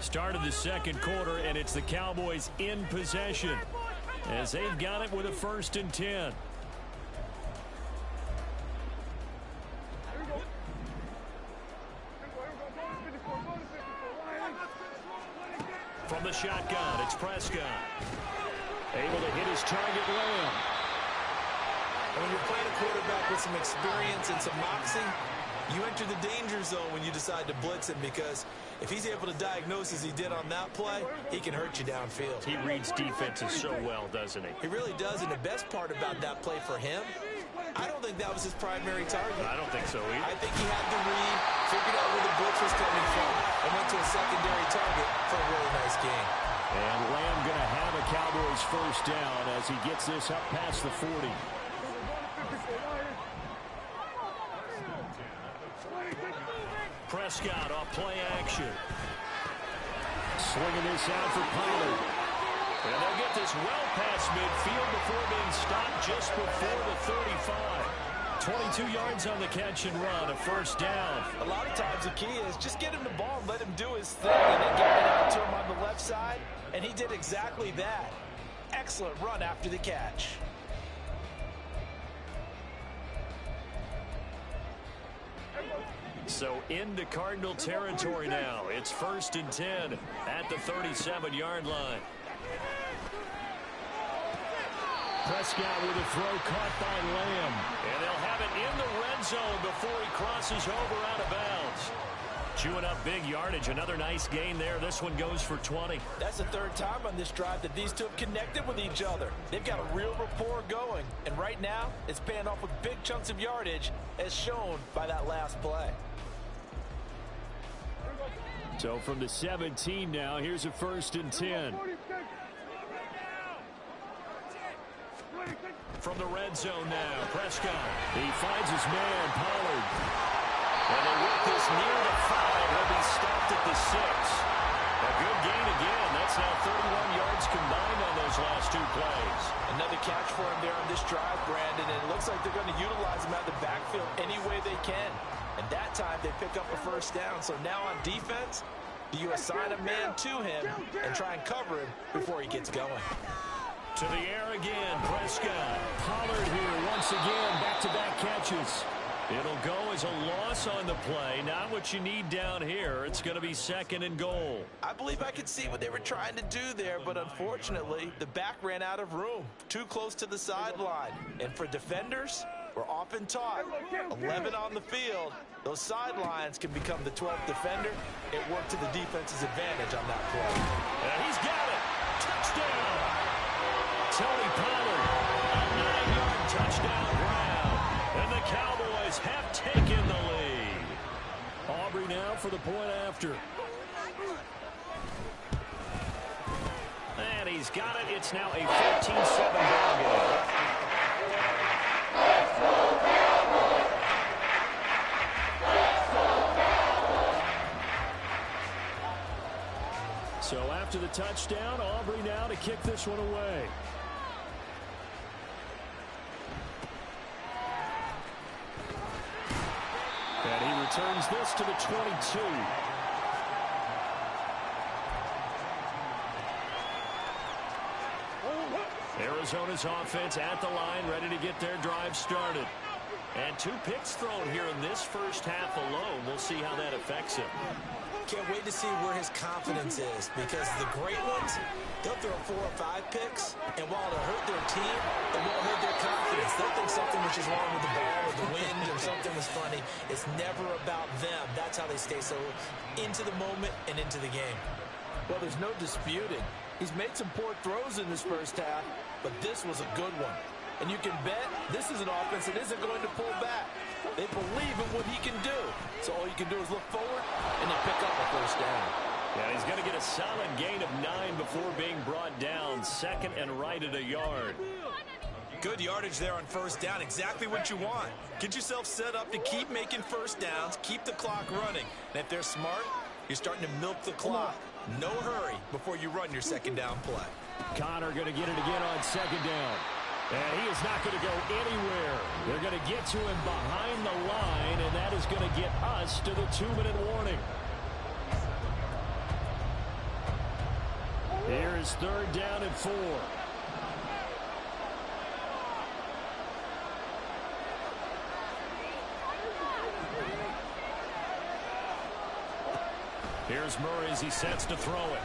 Start of the 2nd quarter, and it's the Cowboys in possession. as they've got it with a 1st and 10. From the shotgun, it's Prescott. Able to hit his target, Lamb. When you're playing a quarterback with some experience and some moxie, you enter the danger zone when you decide to blitz him, because if he's able to diagnose as he did on that play, he can hurt you downfield. He reads defenses so well, doesn't he? He really does, and the best part about that play for him, I don't think that was his primary target. I don't think so either. I think he had the read, figured out where the blitz was coming from, and went to a secondary target for a really nice game. And Lamb going to have a Cowboys 1st down as he gets this up past the 40. Prescott off play action. Swinging this out for Pollard. And they'll get this well past midfield before being stopped just before the 35. 22 yards on the catch and run, a 1st down. A lot of times the key is just get him the ball and let him do his thing, and then get it out to him on the left side, and he did exactly that. Excellent run after the catch. So into Cardinal territory now. It's 1st and 10 at the 37-yard line. Prescott with a throw caught by Lamb. And they'll have it in the red zone before he crosses over out of bounds. Chewing up big yardage. Another nice gain there. This one goes for 20. That's the 3rd time on this drive that these two have connected with each other. They've got a real rapport going. And right now, it's paying off with big chunks of yardage, as shown by that last play. So from the 17 now, here's a 1st and 10. From the red zone now, Prescott. He finds his man, Pollard. And they work this near the 5. He'll be stopped at the 6. A good gain again. That's now 31 yards combined on those last 2 plays. Another catch for him there on this drive, Brandon, and it looks like they're going to utilize him out of the backfield any way they can. And that time they pick up a 1st down. So now on defense, do you assign a man to him and try and cover him before he gets going? To the air again, Prescott. Pollard here once again, back-to-back catches. It'll go as a loss on the play. Not what you need down here. It's going to be 2nd and goal. I believe I could see what they were trying to do there, but unfortunately, the back ran out of room. Too close to the sideline. And for defenders, we're often taught 11 on the field. Those sidelines can become the 12th defender. It worked to the defense's advantage on that play. And he's got it. Touchdown. Tony Pollard, a 9-yard touchdown ground. And the Cowboys have taken the lead. Aubrey now for the point after. And he's got it. It's now a 14-7 ball game. So after the touchdown, Aubrey now to kick this one away. And he returns this to the 22. Arizona's offense at the line, ready to get their drive started. And 2 picks thrown here in this first half alone. We'll see how that affects him. Can't wait to see where his confidence is, because the great ones, they'll throw 4 or 5 picks, and while it'll hurt their team, it won't hurt their confidence. They'll think something was just wrong with the ball or the wind or something was funny. It's never about them. That's how they stay so into the moment and into the game. Well, there's no disputing. He's made some poor throws in this first half, but this was a good one. And you can bet this is an offense that isn't going to pull back. They believe in what he can do. So all you can do is look forward and then pick up a 1st down. Yeah, he's going to get a solid gain of 9 before being brought down. 2nd and right at a yard. Good yardage there on 1st down. Exactly what you want. Get yourself set up to keep making 1st downs, keep the clock running. And if they're smart, you're starting to milk the clock. No hurry before you run your 2nd down play. Connor going to get it again on 2nd down. And he is not going to go anywhere. They're going to get to him behind the line, and that is going to get us to the 2-minute warning. Here is 3rd down and 4. Here's Murray as he sets to throw it.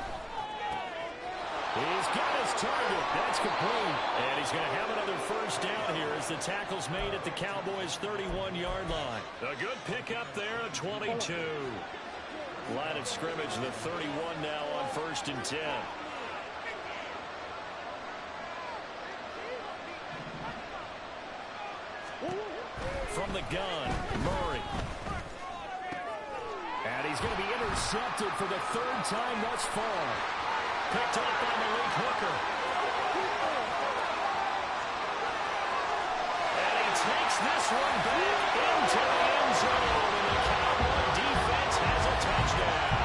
He's got his target. That's complete. And he's going to have another first down here as the tackle's made at the Cowboys' 31-yard line. A good pickup there, a 22. Line of scrimmage, the 31 now on 1st and 10. From the gun, Murray. And he's going to be intercepted for the 3rd time thus far. Picked up by Malik Hooker. And he takes this one back into the end zone. And the Cowboy defense has a touchdown.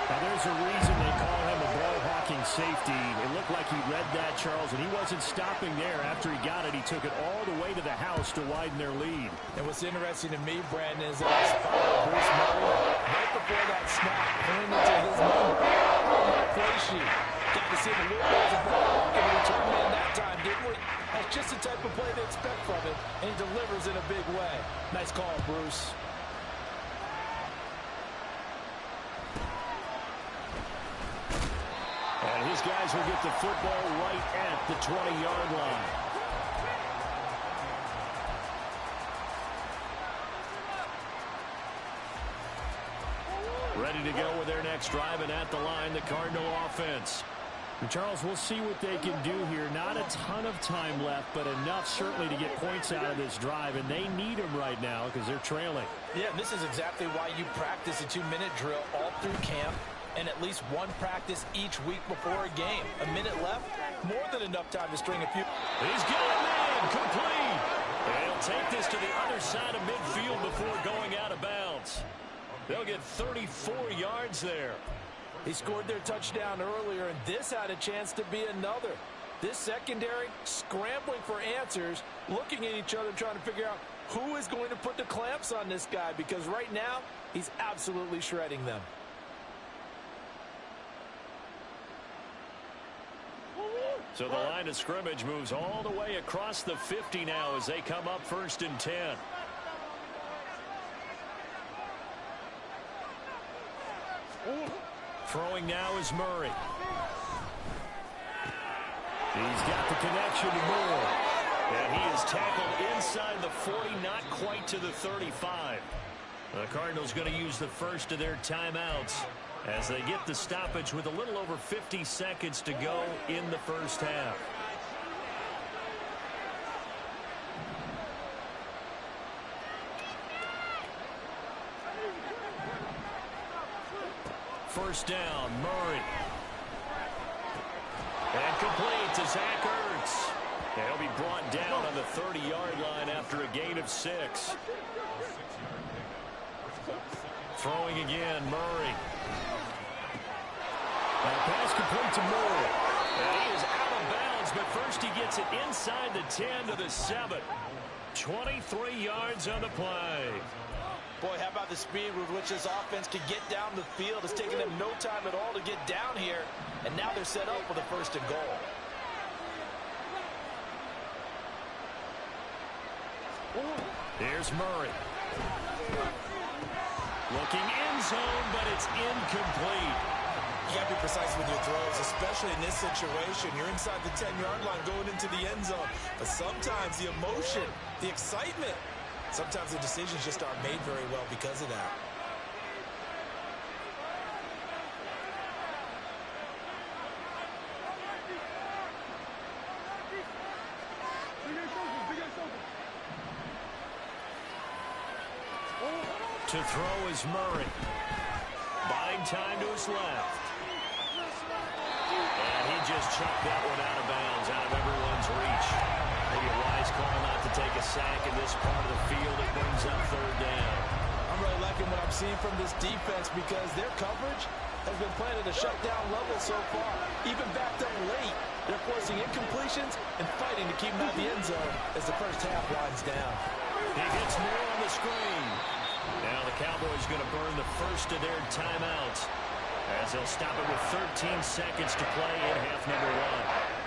Now there's a reason they call him a ball-hawking safety. It looked like he read that, Charles, and he wasn't stopping there. After he got it, he took it all the way to the house to widen their lead. And what's interesting to me, Brandon, is that Bruce Murray, right before that snap, pointed to his number on that play sheet. Got to see the little bit of the ball and return man that time, didn't we? That's just the type of play they expect from him, and he delivers in a big way. Nice call, Bruce. And his guys will get the football right at the 20-yard line. Ready to go with their next drive, and at the line, the Cardinal offense. And Charles, we'll see what they can do here. Not a ton of time left, but enough certainly to get points out of this drive, and they need them right now because they're trailing. Yeah, this is exactly why you practice a 2-minute drill all through camp, and at least one practice each week before a game. A minute left, more than enough time to string a few. He's got a man, complete. And he'll take this to the other side of midfield before going out of bounds. They'll get 34 yards there. He scored their touchdown earlier, and this had a chance to be another. This secondary scrambling for answers, looking at each other, trying to figure out who is going to put the clamps on this guy, because right now, he's absolutely shredding them. So the line of scrimmage moves all the way across the 50 now as they come up 1st and 10. Throwing now is Murray. He's got the connection to Moore. And he is tackled inside the 40, not quite to the 35. The Cardinals going to use the first of their timeouts as they get the stoppage with a little over 50 seconds to go in the first half. First down, Murray. And complete to Zach Ertz. And he'll be brought down on the 30-yard line after a gain of 6. Throwing again, Murray. Now pass complete to Moore. And he is out of bounds, but first he gets it inside the 10 to the 7. 23 yards on the play. Boy, how about the speed with which this offense can get down the field? It's taken them no time at all to get down here, and now they're set up with a 1st and goal. Here's Murray. Looking end zone, but it's incomplete. You got to be precise with your throws, especially in this situation. You're inside the 10-yard line going into the end zone. But sometimes the emotion, the excitement, sometimes the decisions just aren't made very well because of that. To throw is Murray. Buying time to his left. And he just chucked that one out of bounds, out of everyone's reach. Maybe a wise call not to take a sack in this part of the field. It brings up 3rd down. I'm really liking what I'm seeing from this defense because their coverage has been playing at a shutdown level so far. Even backed up late, they're forcing incompletions and fighting to keep them out of the end zone as the first half winds down. He gets more on the screen. Now the Cowboys going to burn the first of their timeouts as they'll stop it with 13 seconds to play in half number 1.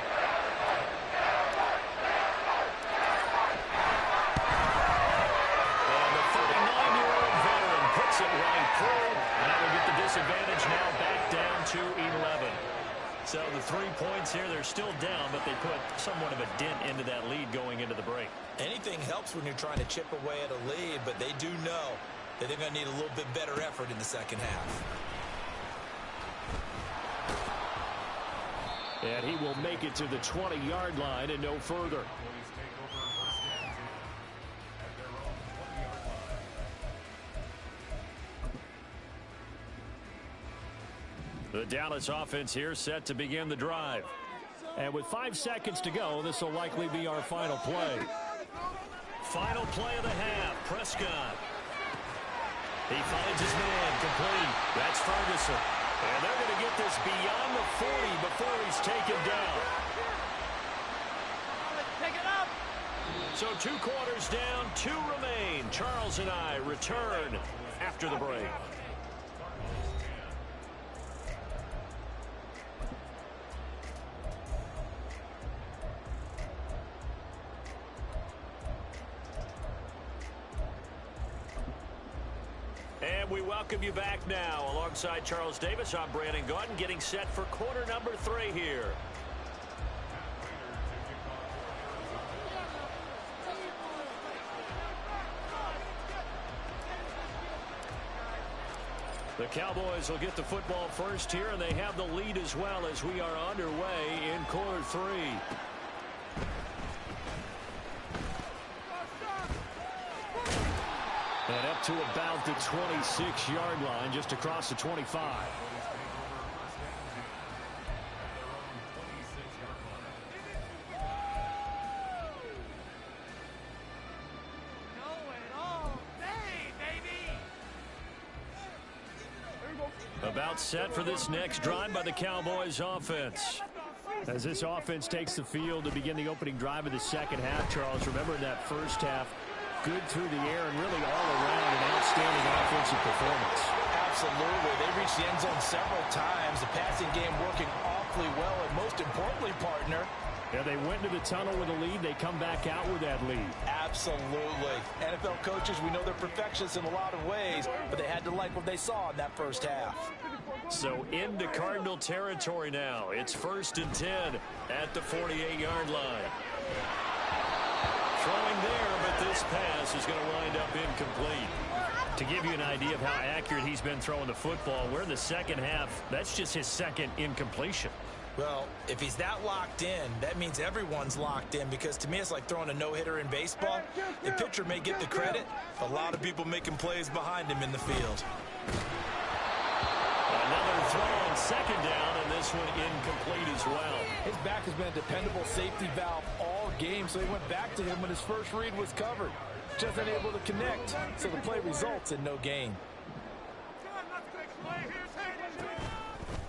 So the 3 points here, they're still down, but they put somewhat of a dent into that lead going into the break. Anything helps when you're trying to chip away at a lead, but they do know that they're going to need a little bit better effort in the second half. And he will make it to the 20-yard line and no further. The Dallas offense here set to begin the drive. And with 5 seconds to go, this will likely be our final play. Final play of the half, Prescott. He finds his man, complete. That's Ferguson. And they're going to get this beyond the 40 before he's taken down. Pick it up. So 2 quarters down, 2 remain. Charles and I return after the break. And we welcome you back now. Alongside Charles Davis, I'm Brandon Gaudin, getting set for quarter number 3 here. The Cowboys will get the football first here, and they have the lead as well as we are underway in quarter 3. And up to about the 26-yard line, just across the 25. About set for this next drive by the Cowboys offense. As this offense takes the field to begin the opening drive of the second half, Charles, remember in that first half, good through the air and really all around an outstanding offensive performance. Absolutely. They reached the end zone several times. The passing game working awfully well, and most importantly, partner, yeah, they went into the tunnel with a lead. They come back out with that lead. absolutely. NFL coaches, we know they're perfectionists in a lot of ways, but they had to like what they saw in that first half. So into Cardinal territory now. It's 1st and 10 at the 48-yard line. Throwing there, but this pass is going to wind up incomplete. To give you an idea of how accurate he's been throwing the football, we're in the second half. That's just his second incompletion. Well, if he's that locked in, that means everyone's locked in, because to me it's like throwing a no-hitter in baseball. The pitcher may get the credit, but a lot of people making plays behind him in the field. Another throw on second down, and this one incomplete as well. His back has been a dependable safety valve all game, so he went back to him when his first read was covered. Just unable to connect, so the play results in no gain.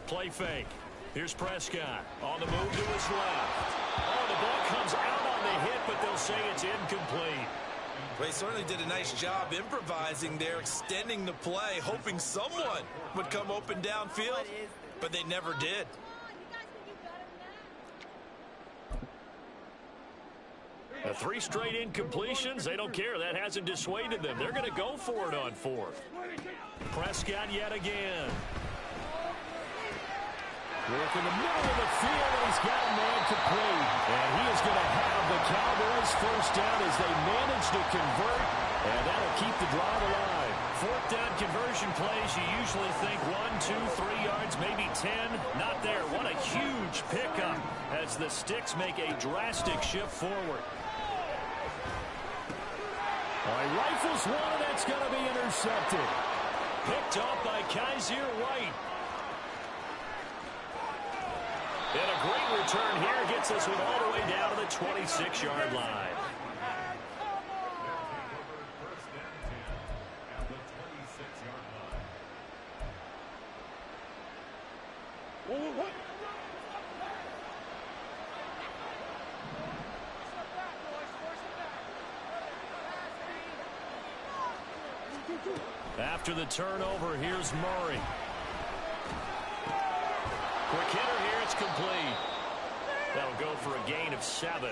Play fake. Here's Prescott on the move to his left. Oh, the ball comes out on the hit, but they'll say it's incomplete. Well, he certainly did a nice job improvising there, extending the play, hoping someone would come open downfield, but they never did. The 3 straight incompletions, they don't care. That hasn't dissuaded them. They're going to go for it on 4th. Prescott yet again. Work in the middle of the field, and he's got a man complete. And he is going to have the Cowboys first down as they manage to convert, and that'll keep the drive alive. 4th down conversion plays, you usually think 1, 2, 3 yards, maybe 10. Not there. What a huge pickup as the Sticks make a drastic shift forward. He rifles one, and that's going to be intercepted. Picked off by Kaiser White. And a great return here gets us one all the way down to the 26-yard line. After the turnover, here's Murray. Quick hitter here, it's complete. That'll go for a gain of 7,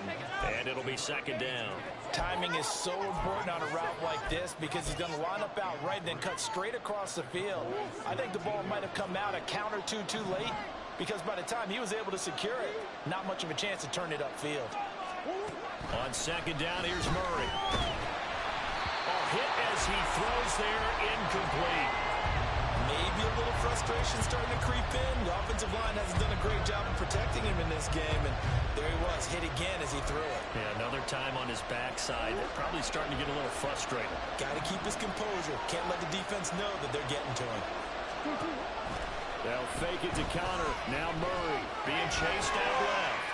and it'll be 2nd down. Timing is so important on a route like this, because he's going to line up out right and then cut straight across the field. I think the ball might have come out a count or two too late, because by the time he was able to secure it, not much of a chance to turn it upfield. On second down, here's Murray. Hit as he throws there, incomplete. Maybe a little frustration starting to creep in. The offensive line hasn't done a great job of protecting him in this game, and there he was, hit again as he threw it. Yeah, another time on his backside. Probably starting to get a little frustrated. Got to keep his composure. Can't let the defense know that they're getting to him. They'll fake it to counter. Now Murray being chased out left.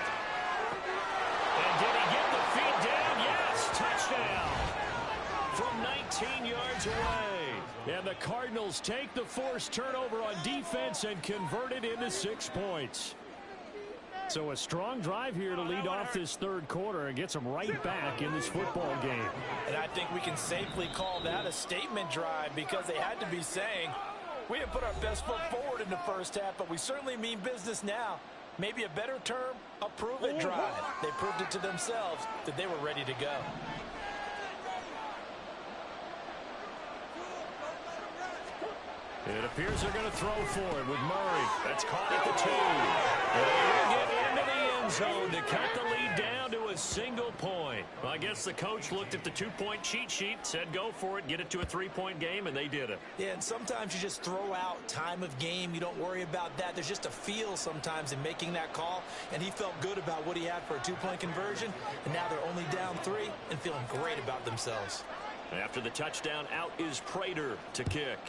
And did he get the feet down? Yes, touchdown. From 19 yards away. And the Cardinals take the forced turnover on defense and convert it into 6 points. So a strong drive here to lead off this third quarter and gets them right back in this football game. And I think we can safely call that a statement drive because they had to be saying, we didn't put our best foot forward in the first half, but we certainly mean business now. Maybe a better term, a prove-it drive. They proved it to themselves that they were ready to go. It appears they're going to throw for it with Murray. That's caught at the 2. They get into the end zone to cut the lead down to a single point. Well, I guess the coach looked at the 2-point cheat sheet, said go for it, get it to a 3-point game, and they did it. Yeah, and sometimes you just throw out time of game. You don't worry about that. There's just a feel sometimes in making that call, and he felt good about what he had for a 2-point conversion, and now they're only down 3 and feeling great about themselves. After the touchdown, out is Prater to kick.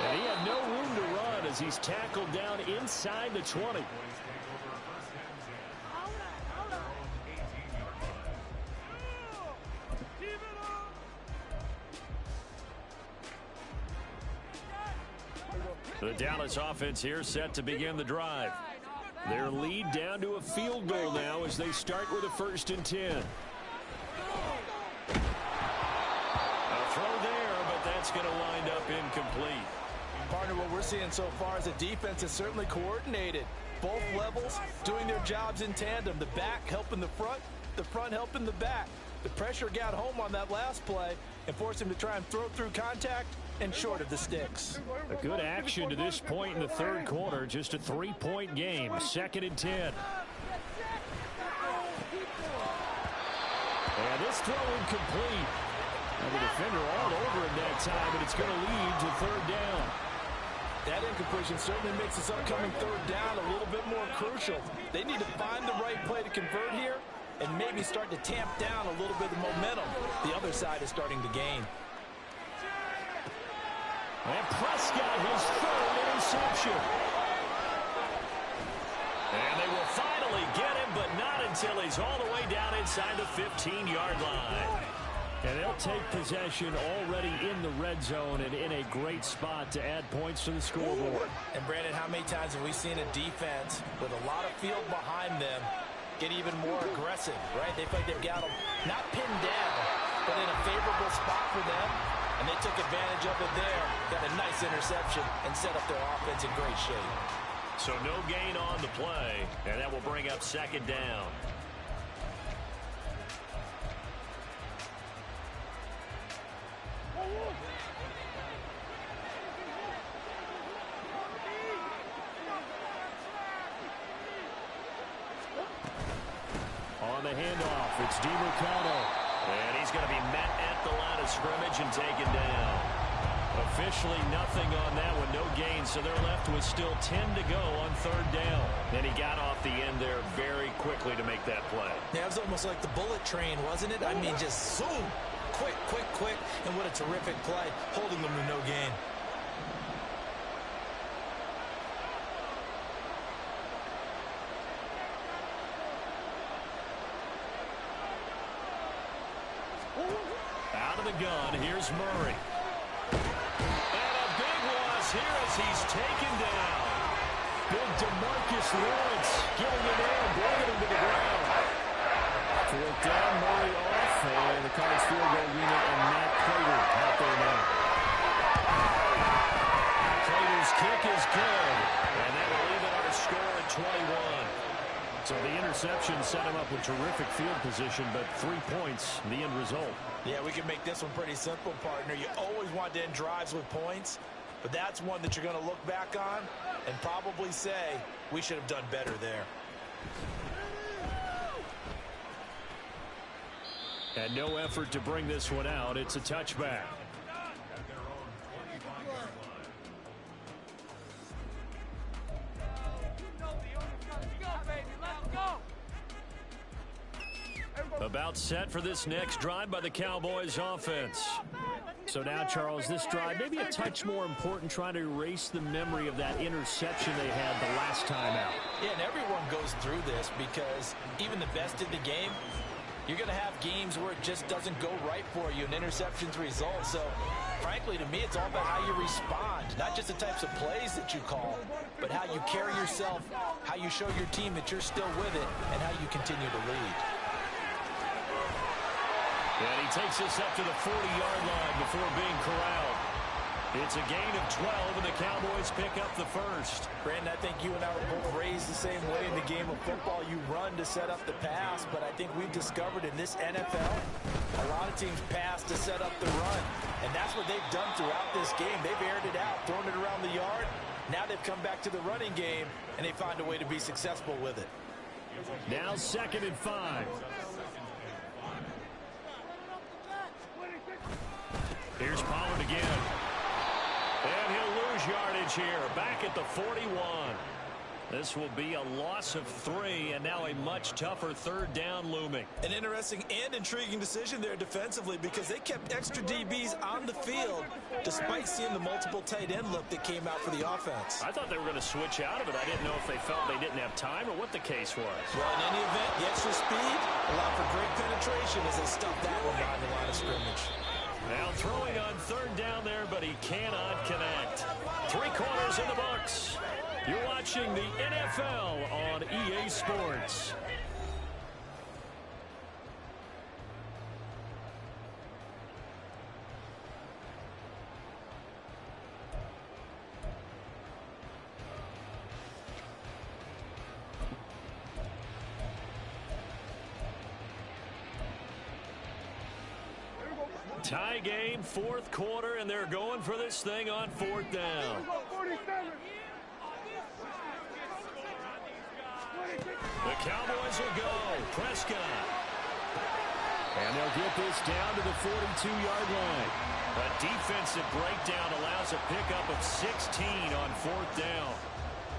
And he had no room to run as he's tackled down inside the 20. The Dallas offense here set to begin the drive. Their lead down to a field goal now as they start with a 1st and 10. A throw there, but that's going to wind up incomplete. Partner, what we're seeing so far is the defense is certainly coordinated. Both levels doing their jobs in tandem. The back helping the front helping the back. The pressure got home on that last play and forced him to try and throw through contact and short of the sticks. A good action to this point in the third quarter. Just a 3-point game. 2nd and 10. And this throw incomplete. And the defender all over him that time, and it's going to lead to 3rd down. That incompletion certainly makes this upcoming 3rd down a little bit more crucial. They need to find the right play to convert here and maybe start to tamp down a little bit of momentum. The other side is starting to gain. And Prescott, his 3rd interception. And they will finally get him, but not until he's all the way down inside the 15-yard line. And they'll take possession already in the red zone and in a great spot to add points to the scoreboard. And Brandon, how many times have we seen a defense with a lot of field behind them get even more aggressive, right? They feel like they've got them not pinned down, but in a favorable spot for them. And they took advantage of it there, got a nice interception, and set up their offense in great shape. So no gain on the play, and that will bring up 2nd down. On the handoff, it's DiMercado. And he's going to be met at the line of scrimmage and taken down. Officially nothing on that one, no gain, so they're left with still 10 to go on 3rd down. And he got off the end there very quickly to make that play. Yeah, it was almost like the bullet train, wasn't it? I mean, just zoom, quick, quick, quick, and what a terrific play, holding them to no gain. Out of the gun, here's Murray. And a big loss here as he's taken down. Big DeMarcus Lawrence getting it in, bringing him to the ground. 4th down, Murray off, and the Cardinals field goal unit and Matt Prater out there now. Prater's kick is good, and that will leave it our score at 21. So the interception set him up with terrific field position, but 3 points, the end result. Yeah, we can make this one pretty simple, partner. You always want to end drives with points, but that's one that you're going to look back on and probably say, we should have done better there. And no effort to bring this one out. It's a touchback. About set for this next drive by the Cowboys offense. So now, Charles, this drive maybe a touch more important, trying to erase the memory of that interception they had the last time out. Yeah, and everyone goes through this because even the best in the game, you're going to have games where it just doesn't go right for you, and interceptions result. So, frankly, to me, it's all about how you respond, not just the types of plays that you call, but how you carry yourself, how you show your team that you're still with it, and how you continue to lead. And he takes us up to the 40-yard line before being corralled. It's a gain of 12, and the Cowboys pick up the first. Brandon, I think you and I were both raised the same way in the game of football. You run to set up the pass, but I think we've discovered in this NFL, a lot of teams pass to set up the run. And that's what they've done throughout this game. They've aired it out, thrown it around the yard. Now they've come back to the running game, and they find a way to be successful with it. Now 2nd and 5. Here's Pollard again. And he'll lose yardage here. Back at the 41. This will be a loss of 3, and now a much tougher 3rd down looming. An interesting and intriguing decision there defensively because they kept extra DBs on the field despite seeing the multiple tight end look that came out for the offense. I thought they were going to switch out of it. I didn't know if they felt they didn't have time or what the case was. Well, in any event, the extra speed allowed for great penetration as they stuffed that one behind the line of scrimmage. Now throwing on 3rd down there, but he cannot connect. 3 quarters in the books. You're watching the NFL on EA Sports. Tie game, 4th quarter, and they're going for this thing on 4th down. The Cowboys will go. Prescott. And they'll get this down to the 42-yard line. A defensive breakdown allows a pickup of 16 on 4th down.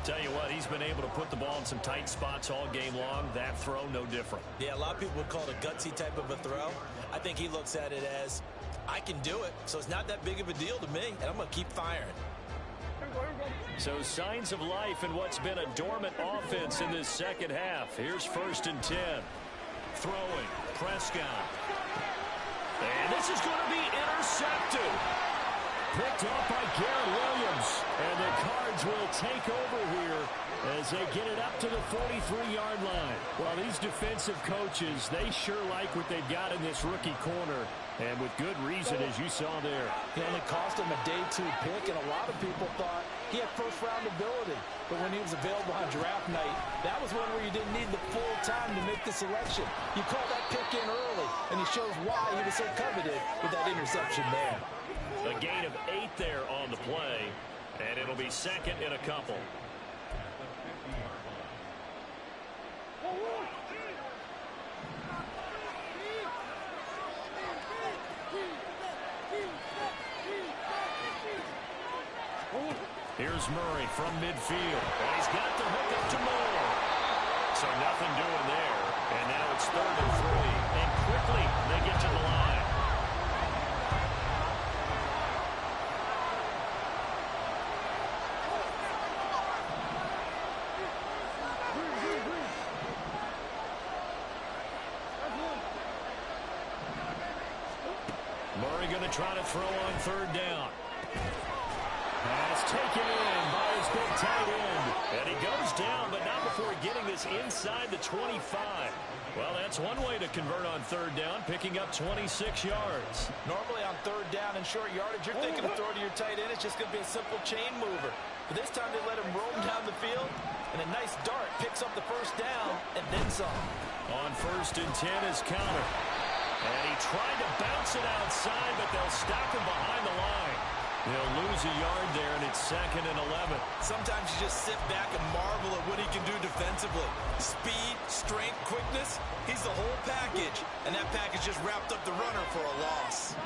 Tell you what, he's been able to put the ball in some tight spots all game long. That throw, no different. Yeah, a lot of people would call it a gutsy type of a throw. I think he looks at it as, I can do it, so it's not that big of a deal to me, and I'm going to keep firing. So signs of life in what's been a dormant offense in this 2nd half. Here's 1st and 10. Throwing, Prescott. And this is going to be intercepted. Picked off by Garrett Williams. And the Cards will take over here as they get it up to the 43-yard line. Well, these defensive coaches, they sure like what they've got in this rookie corner. And with good reason, as you saw there. It only cost him a day 2 pick, and a lot of people thought he had first-round ability. But when he was available on draft night, that was one where you didn't need the full time to make the selection. You call that pick in early, and he shows why he was so coveted with that interception there. A gain of 8 there on the play, and it'll be 2nd and a couple. Here's Murray from midfield. And he's got the hook up to Moore. So nothing doing there. And now it's 3rd and 3. And quickly they get to the line. Murray going to try to throw on 3rd down. Pass taken in by his big tight end. And he goes down, but not before getting this inside the 25. Well, that's one way to convert on 3rd down, picking up 26 yards. Normally on 3rd down, down in short yardage, you're thinking to throw to your tight end. It's just going to be a simple chain mover. But this time they let him roam down the field, and a nice dart picks up the first down and then some. On 1st and 10 is counter. And he tried to bounce it outside, but they'll stop him behind the line. He'll lose a yard there, and it's 2nd and 11. Sometimes you just sit back and marvel at what he can do defensively. Speed, strength, quickness, he's the whole package. And that package just wrapped up the runner for a loss.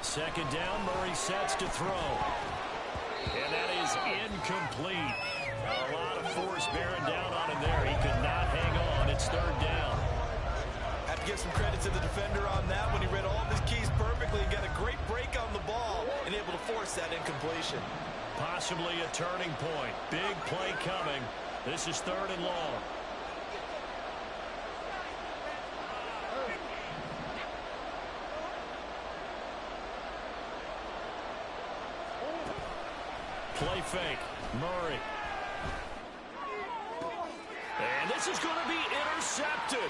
Second down, Murray sets to throw. And that is incomplete. A lot of force bearing down on him there. He could not hang on. It's 3rd down. Have to give some credit to the defender on that when he read all of his keys perfectly and got a great break on the ball and able to force that incompletion. Possibly a turning point. Big play coming. This is 3rd and long. Play fake. Murray. And this is going to be intercepted.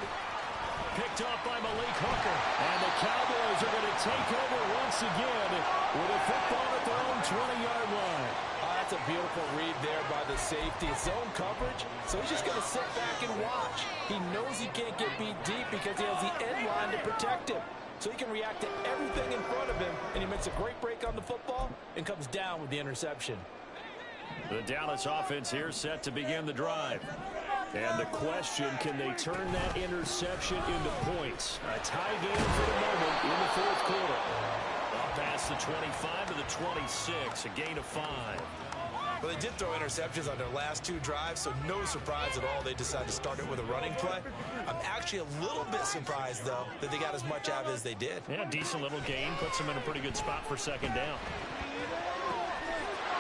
Picked off by Malik Hooker. And the Cowboys are going to take over once again with a football at their own 20-yard line. That's a beautiful read there by the safety. Zone coverage, so he's just going to sit back and watch. He knows he can't get beat deep because he has the end line to protect him. So he can react to everything in front of him, and he makes a great break on the football and comes down with the interception. The Dallas offense here set to begin the drive. And the question, can they turn that interception into points? A tie game for the moment in the 4th quarter. Up past the 25 to the 26, a gain of 5. Well, they did throw interceptions on their last 2 drives, so no surprise at all they decided to start it with a running play. I'm actually a little bit surprised, though, that they got as much out of it as they did. Yeah, decent little gain. Puts them in a pretty good spot for 2nd down.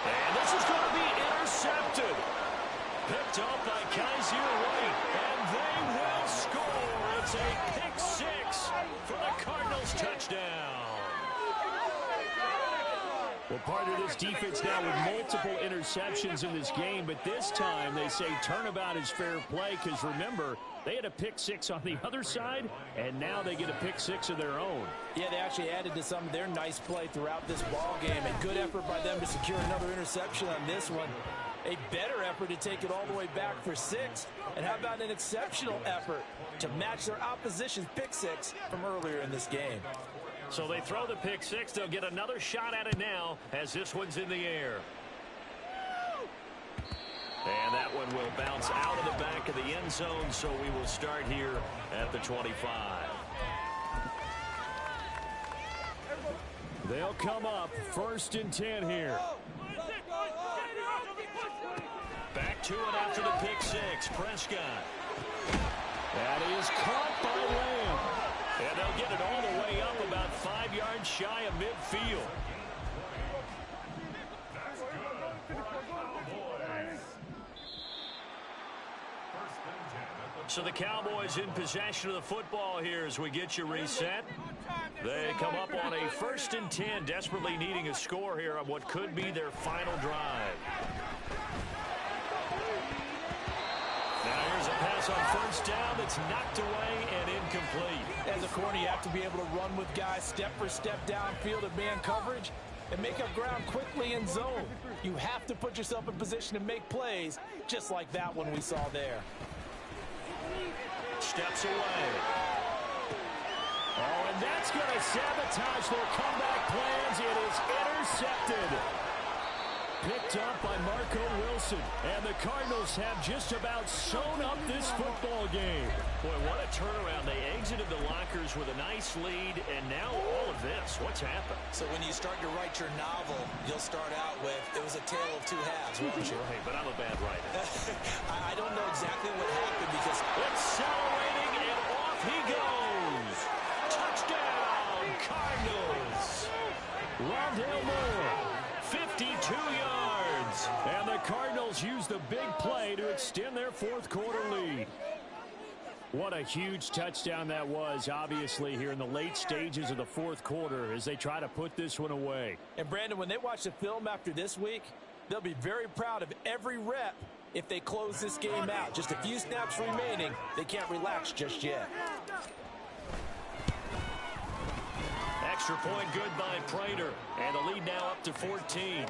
And this is going to be intercepted. Picked up by Kaiser White, and they will score. It's a pick 6 for the Cardinals touchdown. Well, part of this defense now with multiple interceptions in this game, but this time they say turnabout is fair play because, remember, they had a pick 6 on the other side, and now they get a pick 6 of their own. Yeah, they actually added to some of their nice play throughout this ball game. A good effort by them to secure another interception on this one. A better effort to take it all the way back for 6. And how about an exceptional effort to match their opposition's pick 6 from earlier in this game? So they throw the pick 6. They'll get another shot at it now as this one's in the air. And that one will bounce out of the back of the end zone, so we will start here at the 25. They'll come up 1st and 10 here. Back to it after the pick 6. Prescott. That is caught by Lamb. And they'll get it all the way up about 5 yards shy of midfield. So the Cowboys in possession of the football here as we get you reset. They come up on a 1st and 10, desperately needing a score here on what could be their final drive. Now here's a pass on 1st down that's knocked away and incomplete. As a corner, you have to be able to run with guys step for step downfield in man coverage and make up ground quickly in zone. You have to put yourself in position to make plays, just like that one we saw there. Steps away. Oh, and that's going to sabotage their comeback plans. It is intercepted. Picked up by Marco Wilson. And the Cardinals have just about sewn up this football game. Boy, what a turnaround. They exited the lockers with a nice lead, and now all of this. What's happened? So when you start to write your novel, you'll start out with, it was a tale of 2 halves, won't you? Right, but I'm a bad writer. I don't know exactly what happened because... Accelerating, and off he goes. Touchdown, Cardinals. Rondale Moore, 52 yards. And the Cardinals use the big play to extend their 4th quarter lead. What a huge touchdown that was, obviously, here in the late stages of the 4th quarter as they try to put this one away. And, Brandon, when they watch the film after this week, they'll be very proud of every rep If they close this game out, just a few snaps remaining, they can't relax just yet. Extra point good by Prater. And the lead now up to 14.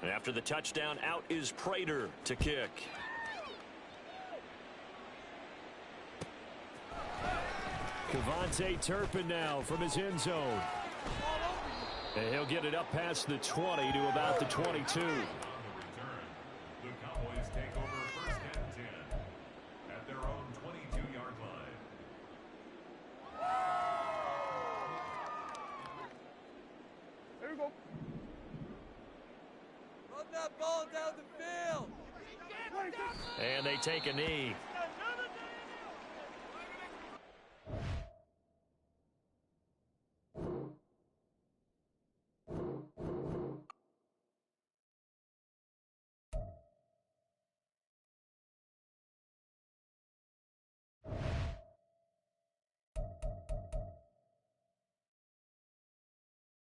And after the touchdown, out is Prater to kick. Kevontae Turpin now from his end zone. And he'll get it up past the 20 to about the 22. The Cowboys take over first and 10 at their own 22-yard line. There we go. Run that ball down the field. And they take a knee.